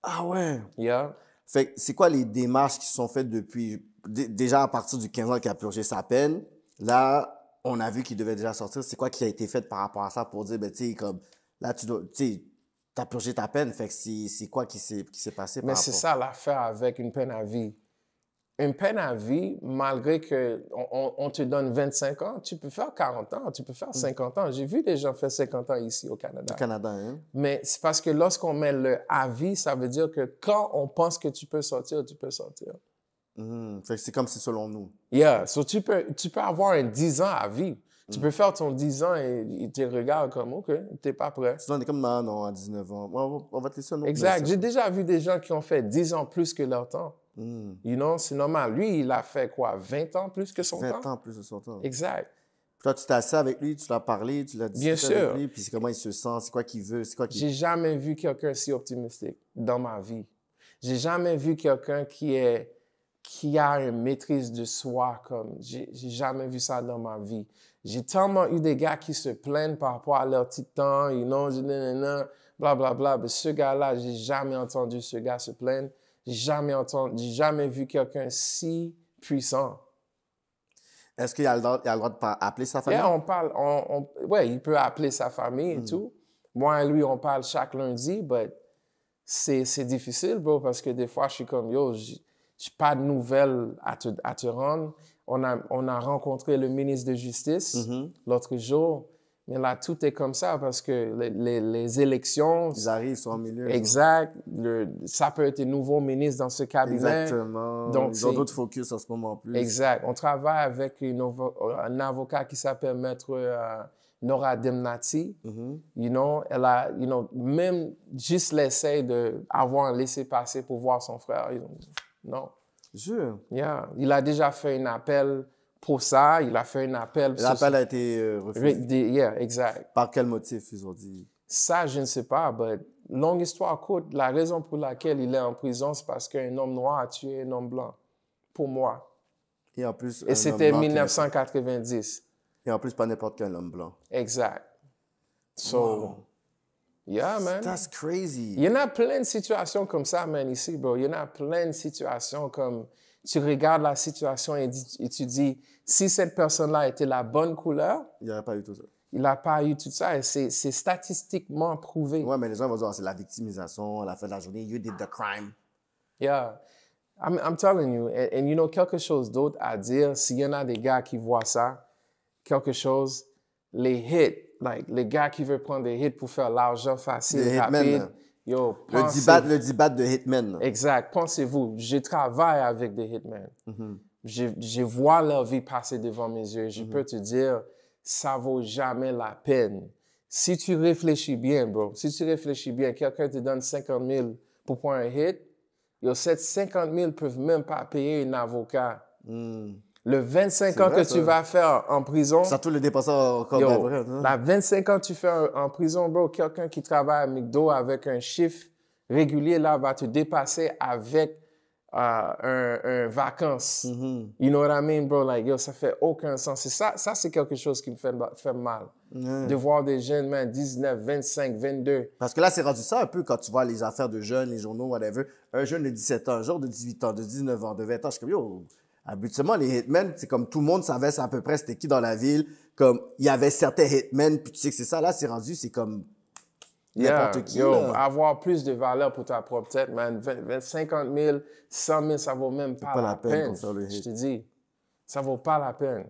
Ah ouais! Yeah. Fait que c'est quoi les démarches qui se sont faites depuis... Déjà à partir du 15 ans qu'il a purgé sa peine, là, on a vu qu'il devait déjà sortir. C'est quoi qui a été fait par rapport à ça pour dire, ben, tu sais, comme, là, tu as purgé ta peine. Fait que c'est quoi qui s'est passé par rapport? Mais c'est ça l'affaire avec une peine à vie. Une peine à vie, malgré qu'on te donne 25 ans, tu peux faire 40 ans, tu peux faire 50 ans. J'ai vu des gens faire 50 ans ici au Canada. Au Canada, hein? Mais c'est parce que lorsqu'on met le à vie, ça veut dire que quand on pense que tu peux sortir, tu peux sortir. Fait que c'est comme si selon nous. Yeah, so tu peux avoir un 10 ans à vie. Tu peux faire ton 10 ans et ils te regardent comme, OK, t'es pas prêt. Sinon, on est comme, non, à 19 ans. On va te laisser un autre. Exact. J'ai déjà vu des gens qui ont fait 10 ans plus que leur temps. You know, c'est normal. Lui, il a fait quoi, 20 ans plus que son temps? 20 ans plus que son temps. Exact. Puis toi, tu t'es assis avec lui, tu l'as parlé, tu l'as discuté avec lui, puis c'est comment il se sent, c'est quoi qu'il veut, c'est quoi qu'il... J'ai jamais vu quelqu'un si optimistique dans ma vie. J'ai jamais vu quelqu'un qui a une maîtrise de soi comme... J'ai jamais vu ça dans ma vie. J'ai tellement eu des gars qui se plaignent par rapport à leur petit temps, you know, blablabla. Mais ce gars-là, j'ai jamais entendu ce gars se plaindre. J'ai jamais vu quelqu'un si puissant. Est-ce qu'il a le droit d'appeler sa famille? Yeah, on parle, ouais, il peut appeler sa famille et tout. Moi et lui, on parle chaque lundi, mais c'est difficile, bro, parce que des fois, je suis comme, yo, j'ai pas de nouvelles à te rendre. On a rencontré le ministre de Justice l'autre jour. Mais là, tout est comme ça parce que les élections... Ils arrivent, ils sont au milieu. Exact. Ça peut être un nouveau ministre dans ce cabinet. Exactement. Donc, ils ont d'autres focus en ce moment en plus. Exact. On travaille avec un avocat qui s'appelle Maître Nora Demnati. You know, elle a, même juste l'essai d'avoir un laissez-passer pour voir son frère. Non. Jure. Yeah. Il a déjà fait un appel pour ça, il a fait un appel. L'appel a été refusé. Yeah, exact. Par quel motif, ils ont dit? Ça, je ne sais pas, mais longue histoire courte, la raison pour laquelle il est en prison, c'est parce qu'un homme noir a tué un homme blanc. Pour moi. Et en plus, et c'était 1990. Et en plus, pas n'importe quel homme blanc. Exact. So, yeah, man. That's crazy. Il y en a plein de situations comme ça, man, ici, bro. Il y en a plein de situations comme... Tu regardes la situation et tu dis, si cette personne-là était la bonne couleur, il n'aurait pas eu tout ça. Il n'a pas eu tout ça et c'est statistiquement prouvé. Ouais, mais les gens vont dire, c'est la victimisation, à la fin de la journée, you did the crime. Yeah. I'm telling you, and you know, quelque chose d'autre à dire, s'il y en a des gars qui voient ça, quelque chose, les hits, like, les gars qui veulent prendre des hits pour faire l'argent facile, rapide. Yo, le dibat de hitmen. Exact. Pensez-vous, je travaille avec des hitmen. Je vois leur vie passer devant mes yeux. Je peux te dire, ça vaut jamais la peine. Si tu réfléchis bien, bro, si tu réfléchis bien, quelqu'un te donne 50 000 pour prendre un hit, yo, ces 50 000 peuvent même pas payer un avocat. Le 25 ans que tu vas faire en prison... Surtout le dépenseur comme avocat. La 25 ans que tu fais en prison, bro, quelqu'un qui travaille à McDo avec un chiffre régulier, là, va te dépasser avec un vacances. You know what I mean, bro? Like, yo, ça fait aucun sens. Ça c'est quelque chose qui me fait mal. De voir des jeunes, man, 19, 25, 22. Parce que là, c'est rendu ça un peu quand tu vois les affaires de jeunes, les journaux, whatever. Un jeune de 17 ans, un genre de 18 ans, de 19 ans, de 20 ans, je suis comme, yo... Habituellement, les hitmen, c'est comme tout le monde savait à peu près c'était qui dans la ville. Comme, il y avait certains hitmen, puis tu sais que c'est ça. Là, c'est rendu, c'est comme n'importe qui. Yo, avoir plus de valeur pour ta propre tête, man. 50 000, 100 000, ça vaut même pas la peine. Pour faire le hit. Je te dis, ça vaut pas la peine.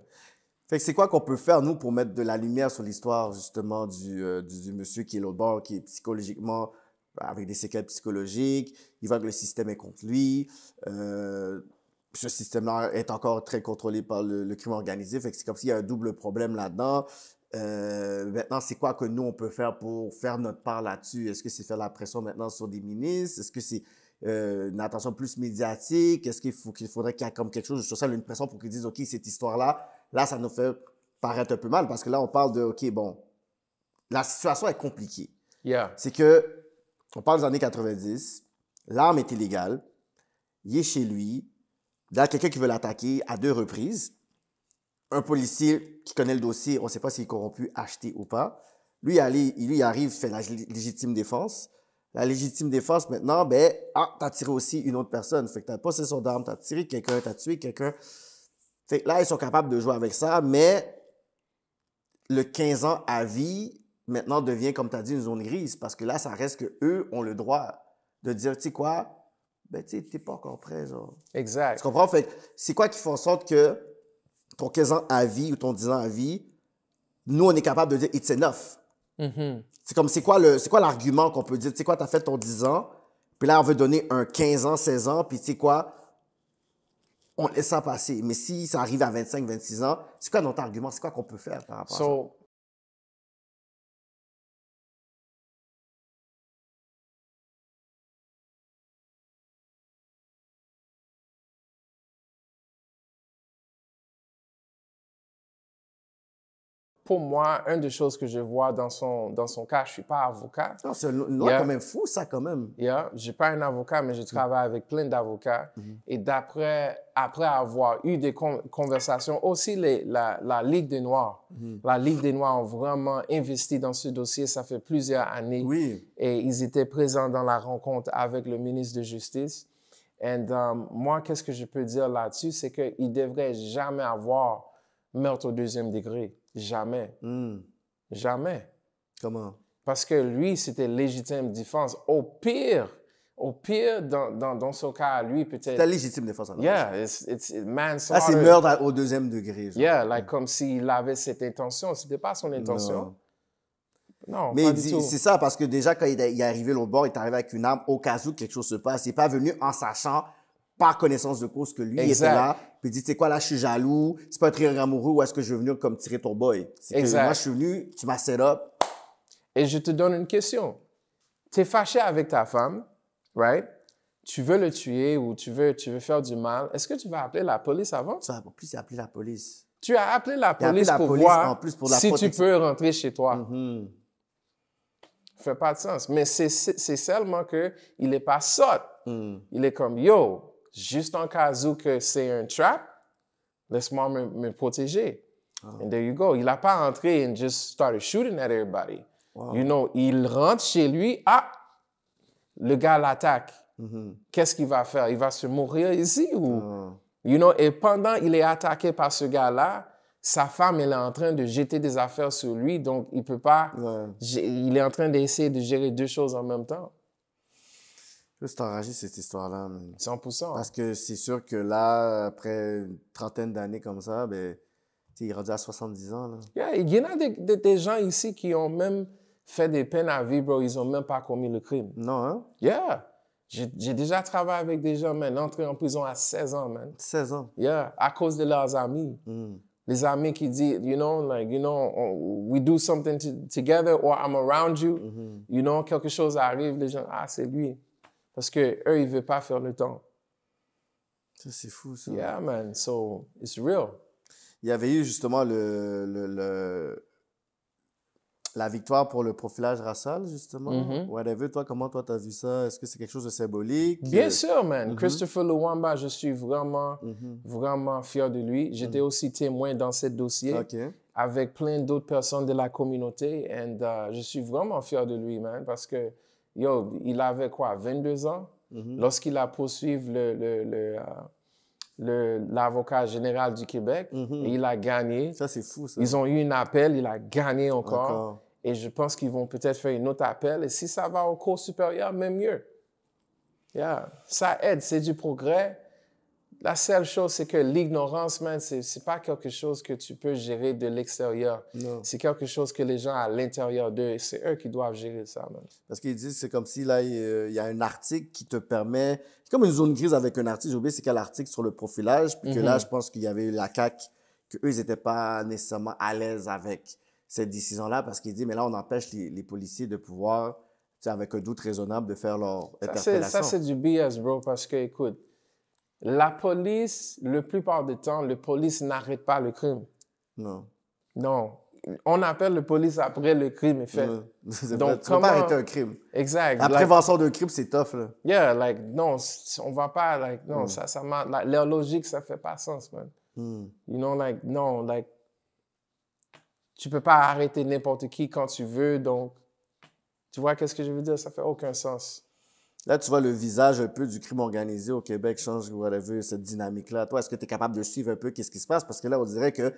Fait que c'est quoi qu'on peut faire, nous, pour mettre de la lumière sur l'histoire, justement, du monsieur qui est l'autre bord, qui est psychologiquement avec des séquelles psychologiques. Il voit que le système est contre lui. Ce système-là est encore très contrôlé par le crime organisé. Fait que c'est comme s'il y a un double problème là-dedans. Maintenant, c'est quoi que nous, on peut faire pour faire notre part là-dessus? Est-ce que c'est faire la pression maintenant sur des ministres? Est-ce que c'est une attention plus médiatique? Est-ce qu'il faudrait qu'il y ait comme quelque chose de social, une pression pour qu'ils disent, OK, cette histoire-là, là, ça nous fait paraître un peu mal parce que là, on parle de, OK, bon, la situation est compliquée. Yeah. C'est que, on parle des années 90, l'arme est illégale, il est chez lui, il y a quelqu'un qui veut l'attaquer à 2 reprises. Un policier qui connaît le dossier, on ne sait pas s'il est corrompu, acheté ou pas. Lui, il arrive, fait la légitime défense. La légitime défense, maintenant, ben, t'as tiré aussi une autre personne. Fait que t'as possession d'armes, t'as tiré quelqu'un, t'as tué quelqu'un. Fait que là, ils sont capables de jouer avec ça, mais le 15 ans à vie, maintenant, devient, comme tu as dit, une zone grise. Parce que là, ça reste qu'eux ont le droit de dire, tu sais quoi, ben, tu sais, t'es pas encore prêt, genre. Exact. Tu comprends? Fait que c'est quoi qui fait en sorte que ton 15 ans à vie ou ton 10 ans à vie, nous, on est capable de dire, it's enough. Mm-hmm. C'est comme, c'est quoi l'argument qu'on peut dire, tu sais quoi, t'as fait ton 10 ans, puis là, on veut donner un 15 ans, 16 ans, puis tu sais quoi, on laisse ça passer. Mais si ça arrive à 25, 26 ans, c'est quoi notre argument? C'est quoi qu'on peut faire par rapport à ça? Pour moi, une des choses que je vois dans son cas, je ne suis pas avocat. Non, c'est une loi quand même fou, ça, quand même. Je ne suis pas un avocat, mais je travaille avec plein d'avocats. Et après avoir eu des conversations, aussi la Ligue des Noirs. La Ligue des Noirs ont vraiment investi dans ce dossier, ça fait plusieurs années. Oui. Et ils étaient présents dans la rencontre avec le ministre de Justice. Et moi, qu'est-ce que je peux dire là-dessus, c'est qu'il ne devrait jamais avoir meurtre au 2e degré. Jamais. Jamais. Comment? Parce que lui, c'était légitime défense. Au pire, dans son cas, lui, peut-être... C'était légitime défense. Yeah, it's manslaughter. Là, c'est meurtre au 2e degré. Genre. Yeah, like comme s'il avait cette intention. C'était pas son intention. Non, mais pas du tout. C'est ça, parce que déjà, quand il est arrivé au bord, il est arrivé avec une arme au cas où quelque chose se passe. Il n'est pas venu en sachant, par connaissance de cause, que lui était là. Puis il dit, tu sais quoi, là, je suis jaloux. C'est pas un triangle amoureux ou est-ce que je veux venir comme tirer ton boy? C'est que moi, je suis venu, tu m'as set up. Et je te donne une question. Tu es fâché avec ta femme, right? Tu veux le tuer ou tu veux faire du mal. Est-ce que tu vas appeler la police avant? Ça, en plus, il a appelé la police. Tu as appelé la police pour voir si tu peux rentrer chez toi. Ça fait pas de sens. Mais c'est seulement qu'il n'est pas sotte. Il est comme, yo, juste en cas où que c'est un trap, laisse-moi me protéger. And there you go. Il n'a pas entré and just started shooting at everybody. Wow. You know, il rentre chez lui, le gars l'attaque. Qu'est-ce qu'il va faire? Il va se mourir ici ou... You know, et pendant qu'il est attaqué par ce gars-là, sa femme, elle est en train de jeter des affaires sur lui, donc il peut pas... Il est en train d'essayer de gérer 2 choses en même temps. Je veux t'enrager cette histoire-là. 100%. Parce que c'est sûr que là, après une trentaine d'années comme ça, ben, il est rendu à 70 ans. Là. Yeah, il y en a des gens ici qui ont même fait des peines à vie, bro. Ils n'ont même pas commis le crime. Non, hein? Yeah. J'ai déjà travaillé avec des gens, man, entrés en prison à 16 ans, man. 16 ans? Yeah, à cause de leurs amis. Les amis qui disent, we do something together or I'm around you. You know, quelque chose arrive, les gens, c'est lui. Parce qu'eux, ils ne veulent pas faire le temps. Ça, c'est fou, ça. Yeah, man. So, it's real. Il y avait eu justement la victoire pour le profilage racial, justement. Whatever, toi, comment toi, tu as vu ça? Est-ce que c'est quelque chose de symbolique? Bien sûr, man. Christopher Luwamba, je suis vraiment, vraiment fier de lui. J'étais aussi témoin dans ce dossier avec plein d'autres personnes de la communauté. Et je suis vraiment fier de lui, man, parce que il avait quoi, 22 ans? Lorsqu'il a poursuivi l'avocat général du Québec, et il a gagné. Ça, c'est fou, ça. Ils ont eu un appel, il a gagné encore. Et je pense qu'ils vont peut-être faire un autre appel. Et si ça va au cours supérieur, même mieux. Yeah. Ça aide, c'est du progrès. La seule chose, c'est que l'ignorance, man, c'est pas quelque chose que tu peux gérer de l'extérieur. C'est quelque chose que les gens à l'intérieur d'eux, c'est eux qui doivent gérer ça, man. Parce qu'ils disent, c'est comme si là, il y a un article qui te permet... C'est comme une zone grise avec un article. J'ai oublié c'est quel article sur le profilage. Puis que là, je pense qu'il y avait la CAQ, qu'eux, ils n'étaient pas nécessairement à l'aise avec cette décision-là parce qu'ils disent, mais là, on empêche les policiers de pouvoir, avec un doute raisonnable, de faire leur interpellation. Ça, c'est du BS, bro, parce que, écoute, la police, la plupart du temps, la police n'arrête pas le crime. Non. On appelle la police après le crime est fait. Donc, tu ne vas pas arrêter un crime. Exact. La prévention d'un crime, c'est tough, là. Yeah, non, on va pas, non, ça leur logique, ça fait pas sens, man. You know, non, tu peux pas arrêter n'importe qui quand tu veux, donc, tu vois qu'est-ce que je veux dire? Ça fait aucun sens. Là, tu vois le visage un peu du crime organisé au Québec change, whatever, cette dynamique-là. Toi, est-ce que tu es capable de suivre un peu qu'est-ce qui se passe? Parce que là, on dirait que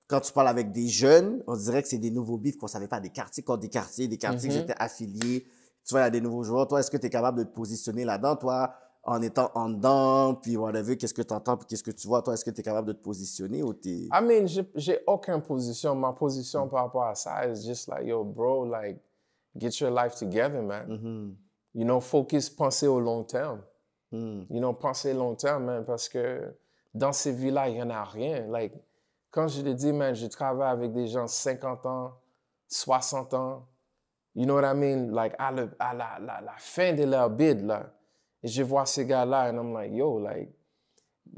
quand tu parles avec des jeunes, on dirait que c'est des nouveaux bifs qu'on savait pas, des quartiers contre des quartiers que j'étais affilié. Tu vois, il y a des nouveaux joueurs. Toi, est-ce que tu es capable de te positionner là-dedans? Toi, en étant en dedans, puis whatever, qu'est-ce que tu entends, puis qu'est-ce que tu vois? Toi, est-ce que tu es capable de te positionner ou t'es... I mean, j'ai aucune position. Ma position par rapport à ça is just like, yo, bro, like, get your life together, man. You know, focus, penser au long terme. You know, penser long terme, man, parce que dans ces vies-là, il n'y en a rien. Like, quand je te dis, man, je travaille avec des gens 50 ans, 60 ans, you know what I mean? Like, à la fin de leur bid, là, et je vois ces gars-là, and I'm like, yo, like,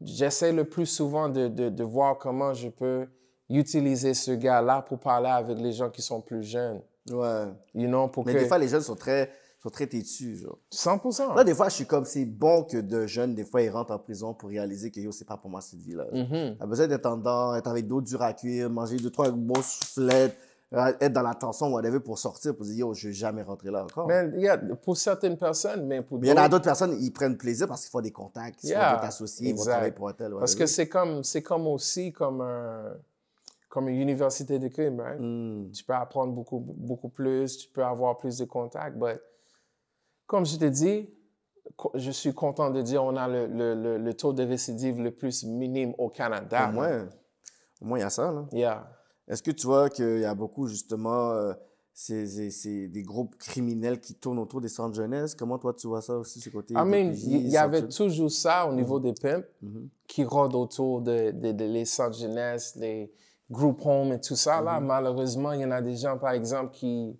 j'essaie le plus souvent de voir comment je peux utiliser ce gars-là pour parler avec les gens qui sont plus jeunes. Ouais. You know, mais des fois, les jeunes sont très têtus, genre. 100%. Là, des fois, je suis comme, c'est bon que de jeunes, des fois, ils rentrent en prison pour réaliser que, yo, c'est pas pour moi cette vie-là. T'as besoin d'être en dedans, être avec d'autres durs à cuire, manger 2-3 beaux soufflettes, être dans la tension, whatever, pour sortir, pour dire, yo, je vais jamais rentrer là encore. Mais pour certaines personnes, mais pour d'autres... il y en a d'autres personnes, ils prennent plaisir parce qu'ils font des contacts, ils sont d'autres associés, ils vont travailler pour un tel. Whatever. Parce que c'est comme aussi comme une université de crime, right? Tu peux apprendre beaucoup plus, tu peux avoir plus de contacts, mais comme je te dis, je suis content de dire on a le taux de récidive le plus minime au Canada. Au moins, il y a ça, là. Yeah. Est-ce que tu vois qu'il y a beaucoup, justement, c'est des groupes criminels qui tournent autour des centres jeunesse? Comment toi, tu vois ça aussi, ce côté? Il y avait toujours ça au niveau des pimps qui rôdent autour les centres jeunesse, les group home et tout ça. Là, malheureusement, il y en a des gens, par exemple, qui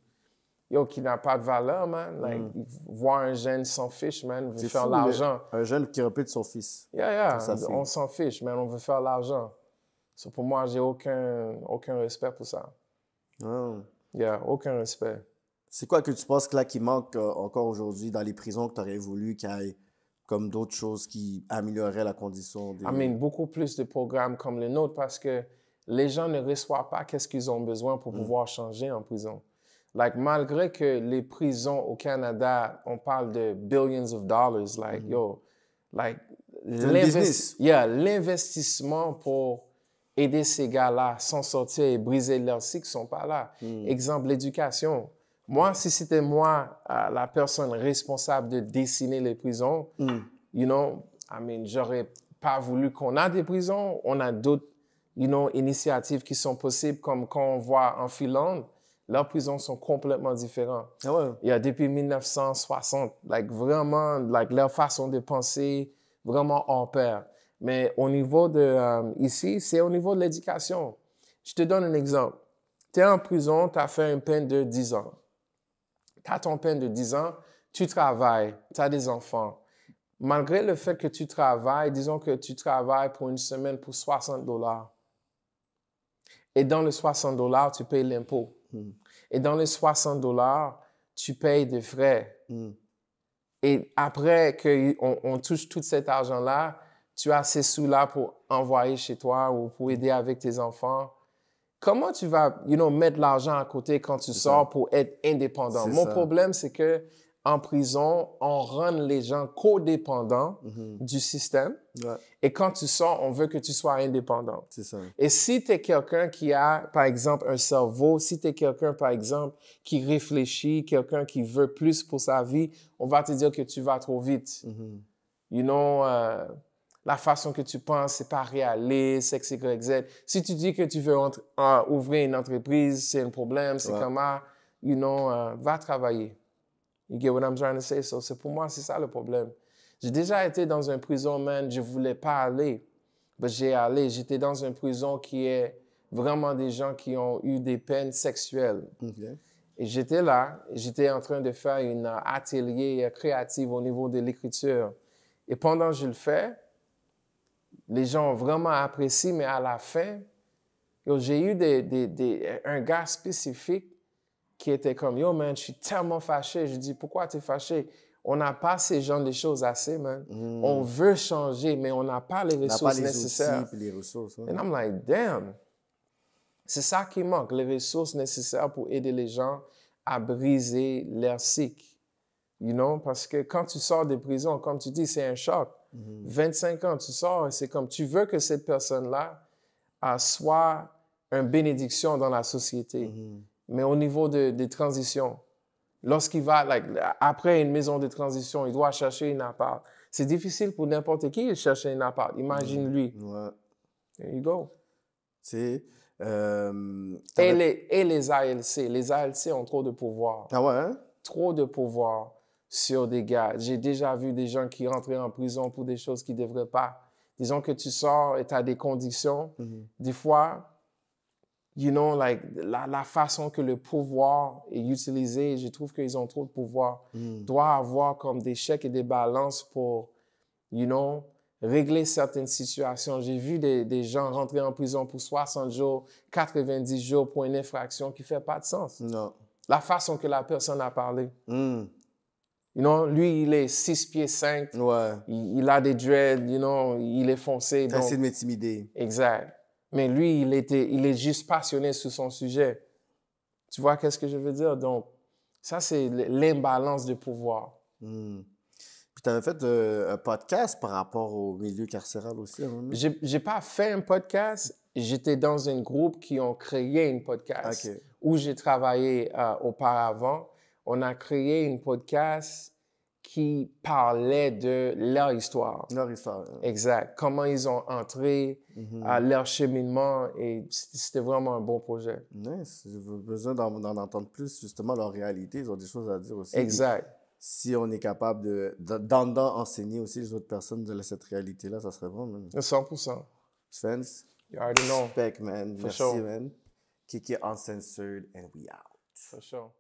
n'a pas de valeur, man. Like, voir un jeune s'en fiche, man. On veut faire l'argent. Un jeune qui répète son fils. Yeah. On s'en fiche, man. On veut faire l'argent. So, pour moi, j'ai aucun respect pour ça. Yeah, aucun respect. C'est quoi que tu penses que là qui manque encore aujourd'hui dans les prisons que tu aurais voulu qu'il y ait comme d'autres choses qui amélioreraient la condition des... beaucoup plus de programmes comme le nôtre parce que les gens ne reçoivent pas qu'est-ce qu'ils ont besoin pour pouvoir changer en prison. Like, malgré que les prisons au Canada, on parle de billions of dollars, like, l'investissement pour aider ces gars-là s'en sortir et briser leur cycle sont pas là. Exemple, l'éducation. Moi, si c'était moi, la personne responsable de dessiner les prisons, you know, j'aurais pas voulu qu'on a des prisons. On a d'autres, initiatives qui sont possibles, comme quand on voit en Finlande, leurs prisons sont complètement différentes. Il y a depuis 1960, vraiment, leur façon de penser, vraiment hors pair. Mais au niveau de, ici, c'est au niveau de l'éducation. Je te donne un exemple. Tu es en prison, tu as fait une peine de 10 ans. Tu as ton peine de 10 ans, tu travailles, tu as des enfants. Malgré le fait que tu travailles, disons que tu travailles pour une semaine pour $60. Et dans les $60, tu payes l'impôt. Et dans les $60, tu payes des frais. Et après qu'on touche tout cet argent-là, tu as ces sous-là pour envoyer chez toi ou pour aider avec tes enfants. Comment tu vas, mettre l'argent à côté quand tu sors pour être indépendant? Mon problème, c'est que en prison, on rend les gens codépendants du système. Et quand tu sors, on veut que tu sois indépendant. Et si tu es quelqu'un qui a, par exemple, un cerveau, si tu es quelqu'un, par exemple, qui réfléchit, quelqu'un qui veut plus pour sa vie, on va te dire que tu vas trop vite. la façon que tu penses, c'est pas réaliste, X, Y, Z. Si tu dis que tu veux ouvrir une entreprise, c'est un problème, c'est comment, va travailler. You get what I'm trying to say? So, pour moi, c'est ça le problème. J'ai déjà été dans une prison, man, je voulais pas aller. Mais j'étais dans une prison qui est vraiment des gens qui ont eu des peines sexuelles. Okay. Et j'étais là, j'étais en train de faire un atelier créatif au niveau de l'écriture. Et pendant que je le fais, les gens ont vraiment apprécié, mais à la fin, j'ai eu un gars spécifique qui était comme, yo, man, je suis tellement fâché. Je dis, pourquoi tu es fâché? On n'a pas ces genres de choses assez, man. On veut changer, mais on n'a pas les ressources nécessaires. Les ressources, And I'm like, damn. C'est ça qui manque, les ressources nécessaires pour aider les gens à briser leur cycle. Parce que quand tu sors de prison, comme tu dis, c'est un choc. 25 ans, tu sors, c'est comme, tu veux que cette personne-là soit une bénédiction dans la société. Mais au niveau des transitions, lorsqu'il va, après une maison de transition, il doit chercher une appart. C'est difficile pour n'importe qui de chercher une appart. Imagine lui. Ouais. There you go. Et les ALC. Les ALC ont trop de pouvoir. Ah ouais, hein? Trop de pouvoir sur des gars. J'ai déjà vu des gens qui rentraient en prison pour des choses qu'ils ne devraient pas. Disons que tu sors et tu as des conditions. Des fois, la façon que le pouvoir est utilisé, je trouve qu'ils ont trop de pouvoir. Doit avoir comme des chèques et des balances pour, régler certaines situations. J'ai vu des gens rentrer en prison pour 60 jours, 90 jours pour une infraction qui ne fait pas de sens. Non. La façon que la personne a parlé. Lui, il est 6 pieds 5. Ouais. Il a des dreads, il est foncé. T'as essayé de m'intimider. Exact. Mais lui, il est juste passionné sur son sujet. Tu vois qu'est-ce que je veux dire? Donc, ça, c'est l'imbalance de pouvoir. Puis tu avais fait un podcast par rapport au milieu carcéral aussi. J'ai pas fait un podcast. J'étais dans un groupe qui ont créé un podcast où j'ai travaillé auparavant. On a créé un podcast qui parlait de leur histoire. Leur histoire. Exact. Comment ils ont entré, leur cheminement, et c'était vraiment un bon projet. Nice. J'ai besoin d'en entendre plus, justement, leur réalité. Ils ont des choses à dire aussi. Exact. Et si on est capable d'enseigner aussi les autres personnes de cette réalité-là, ça serait bon. Man. 100%. Spence. You already know. Respect, man. For Merci, sure. man. Kiki Uncensored, and we out. For sure.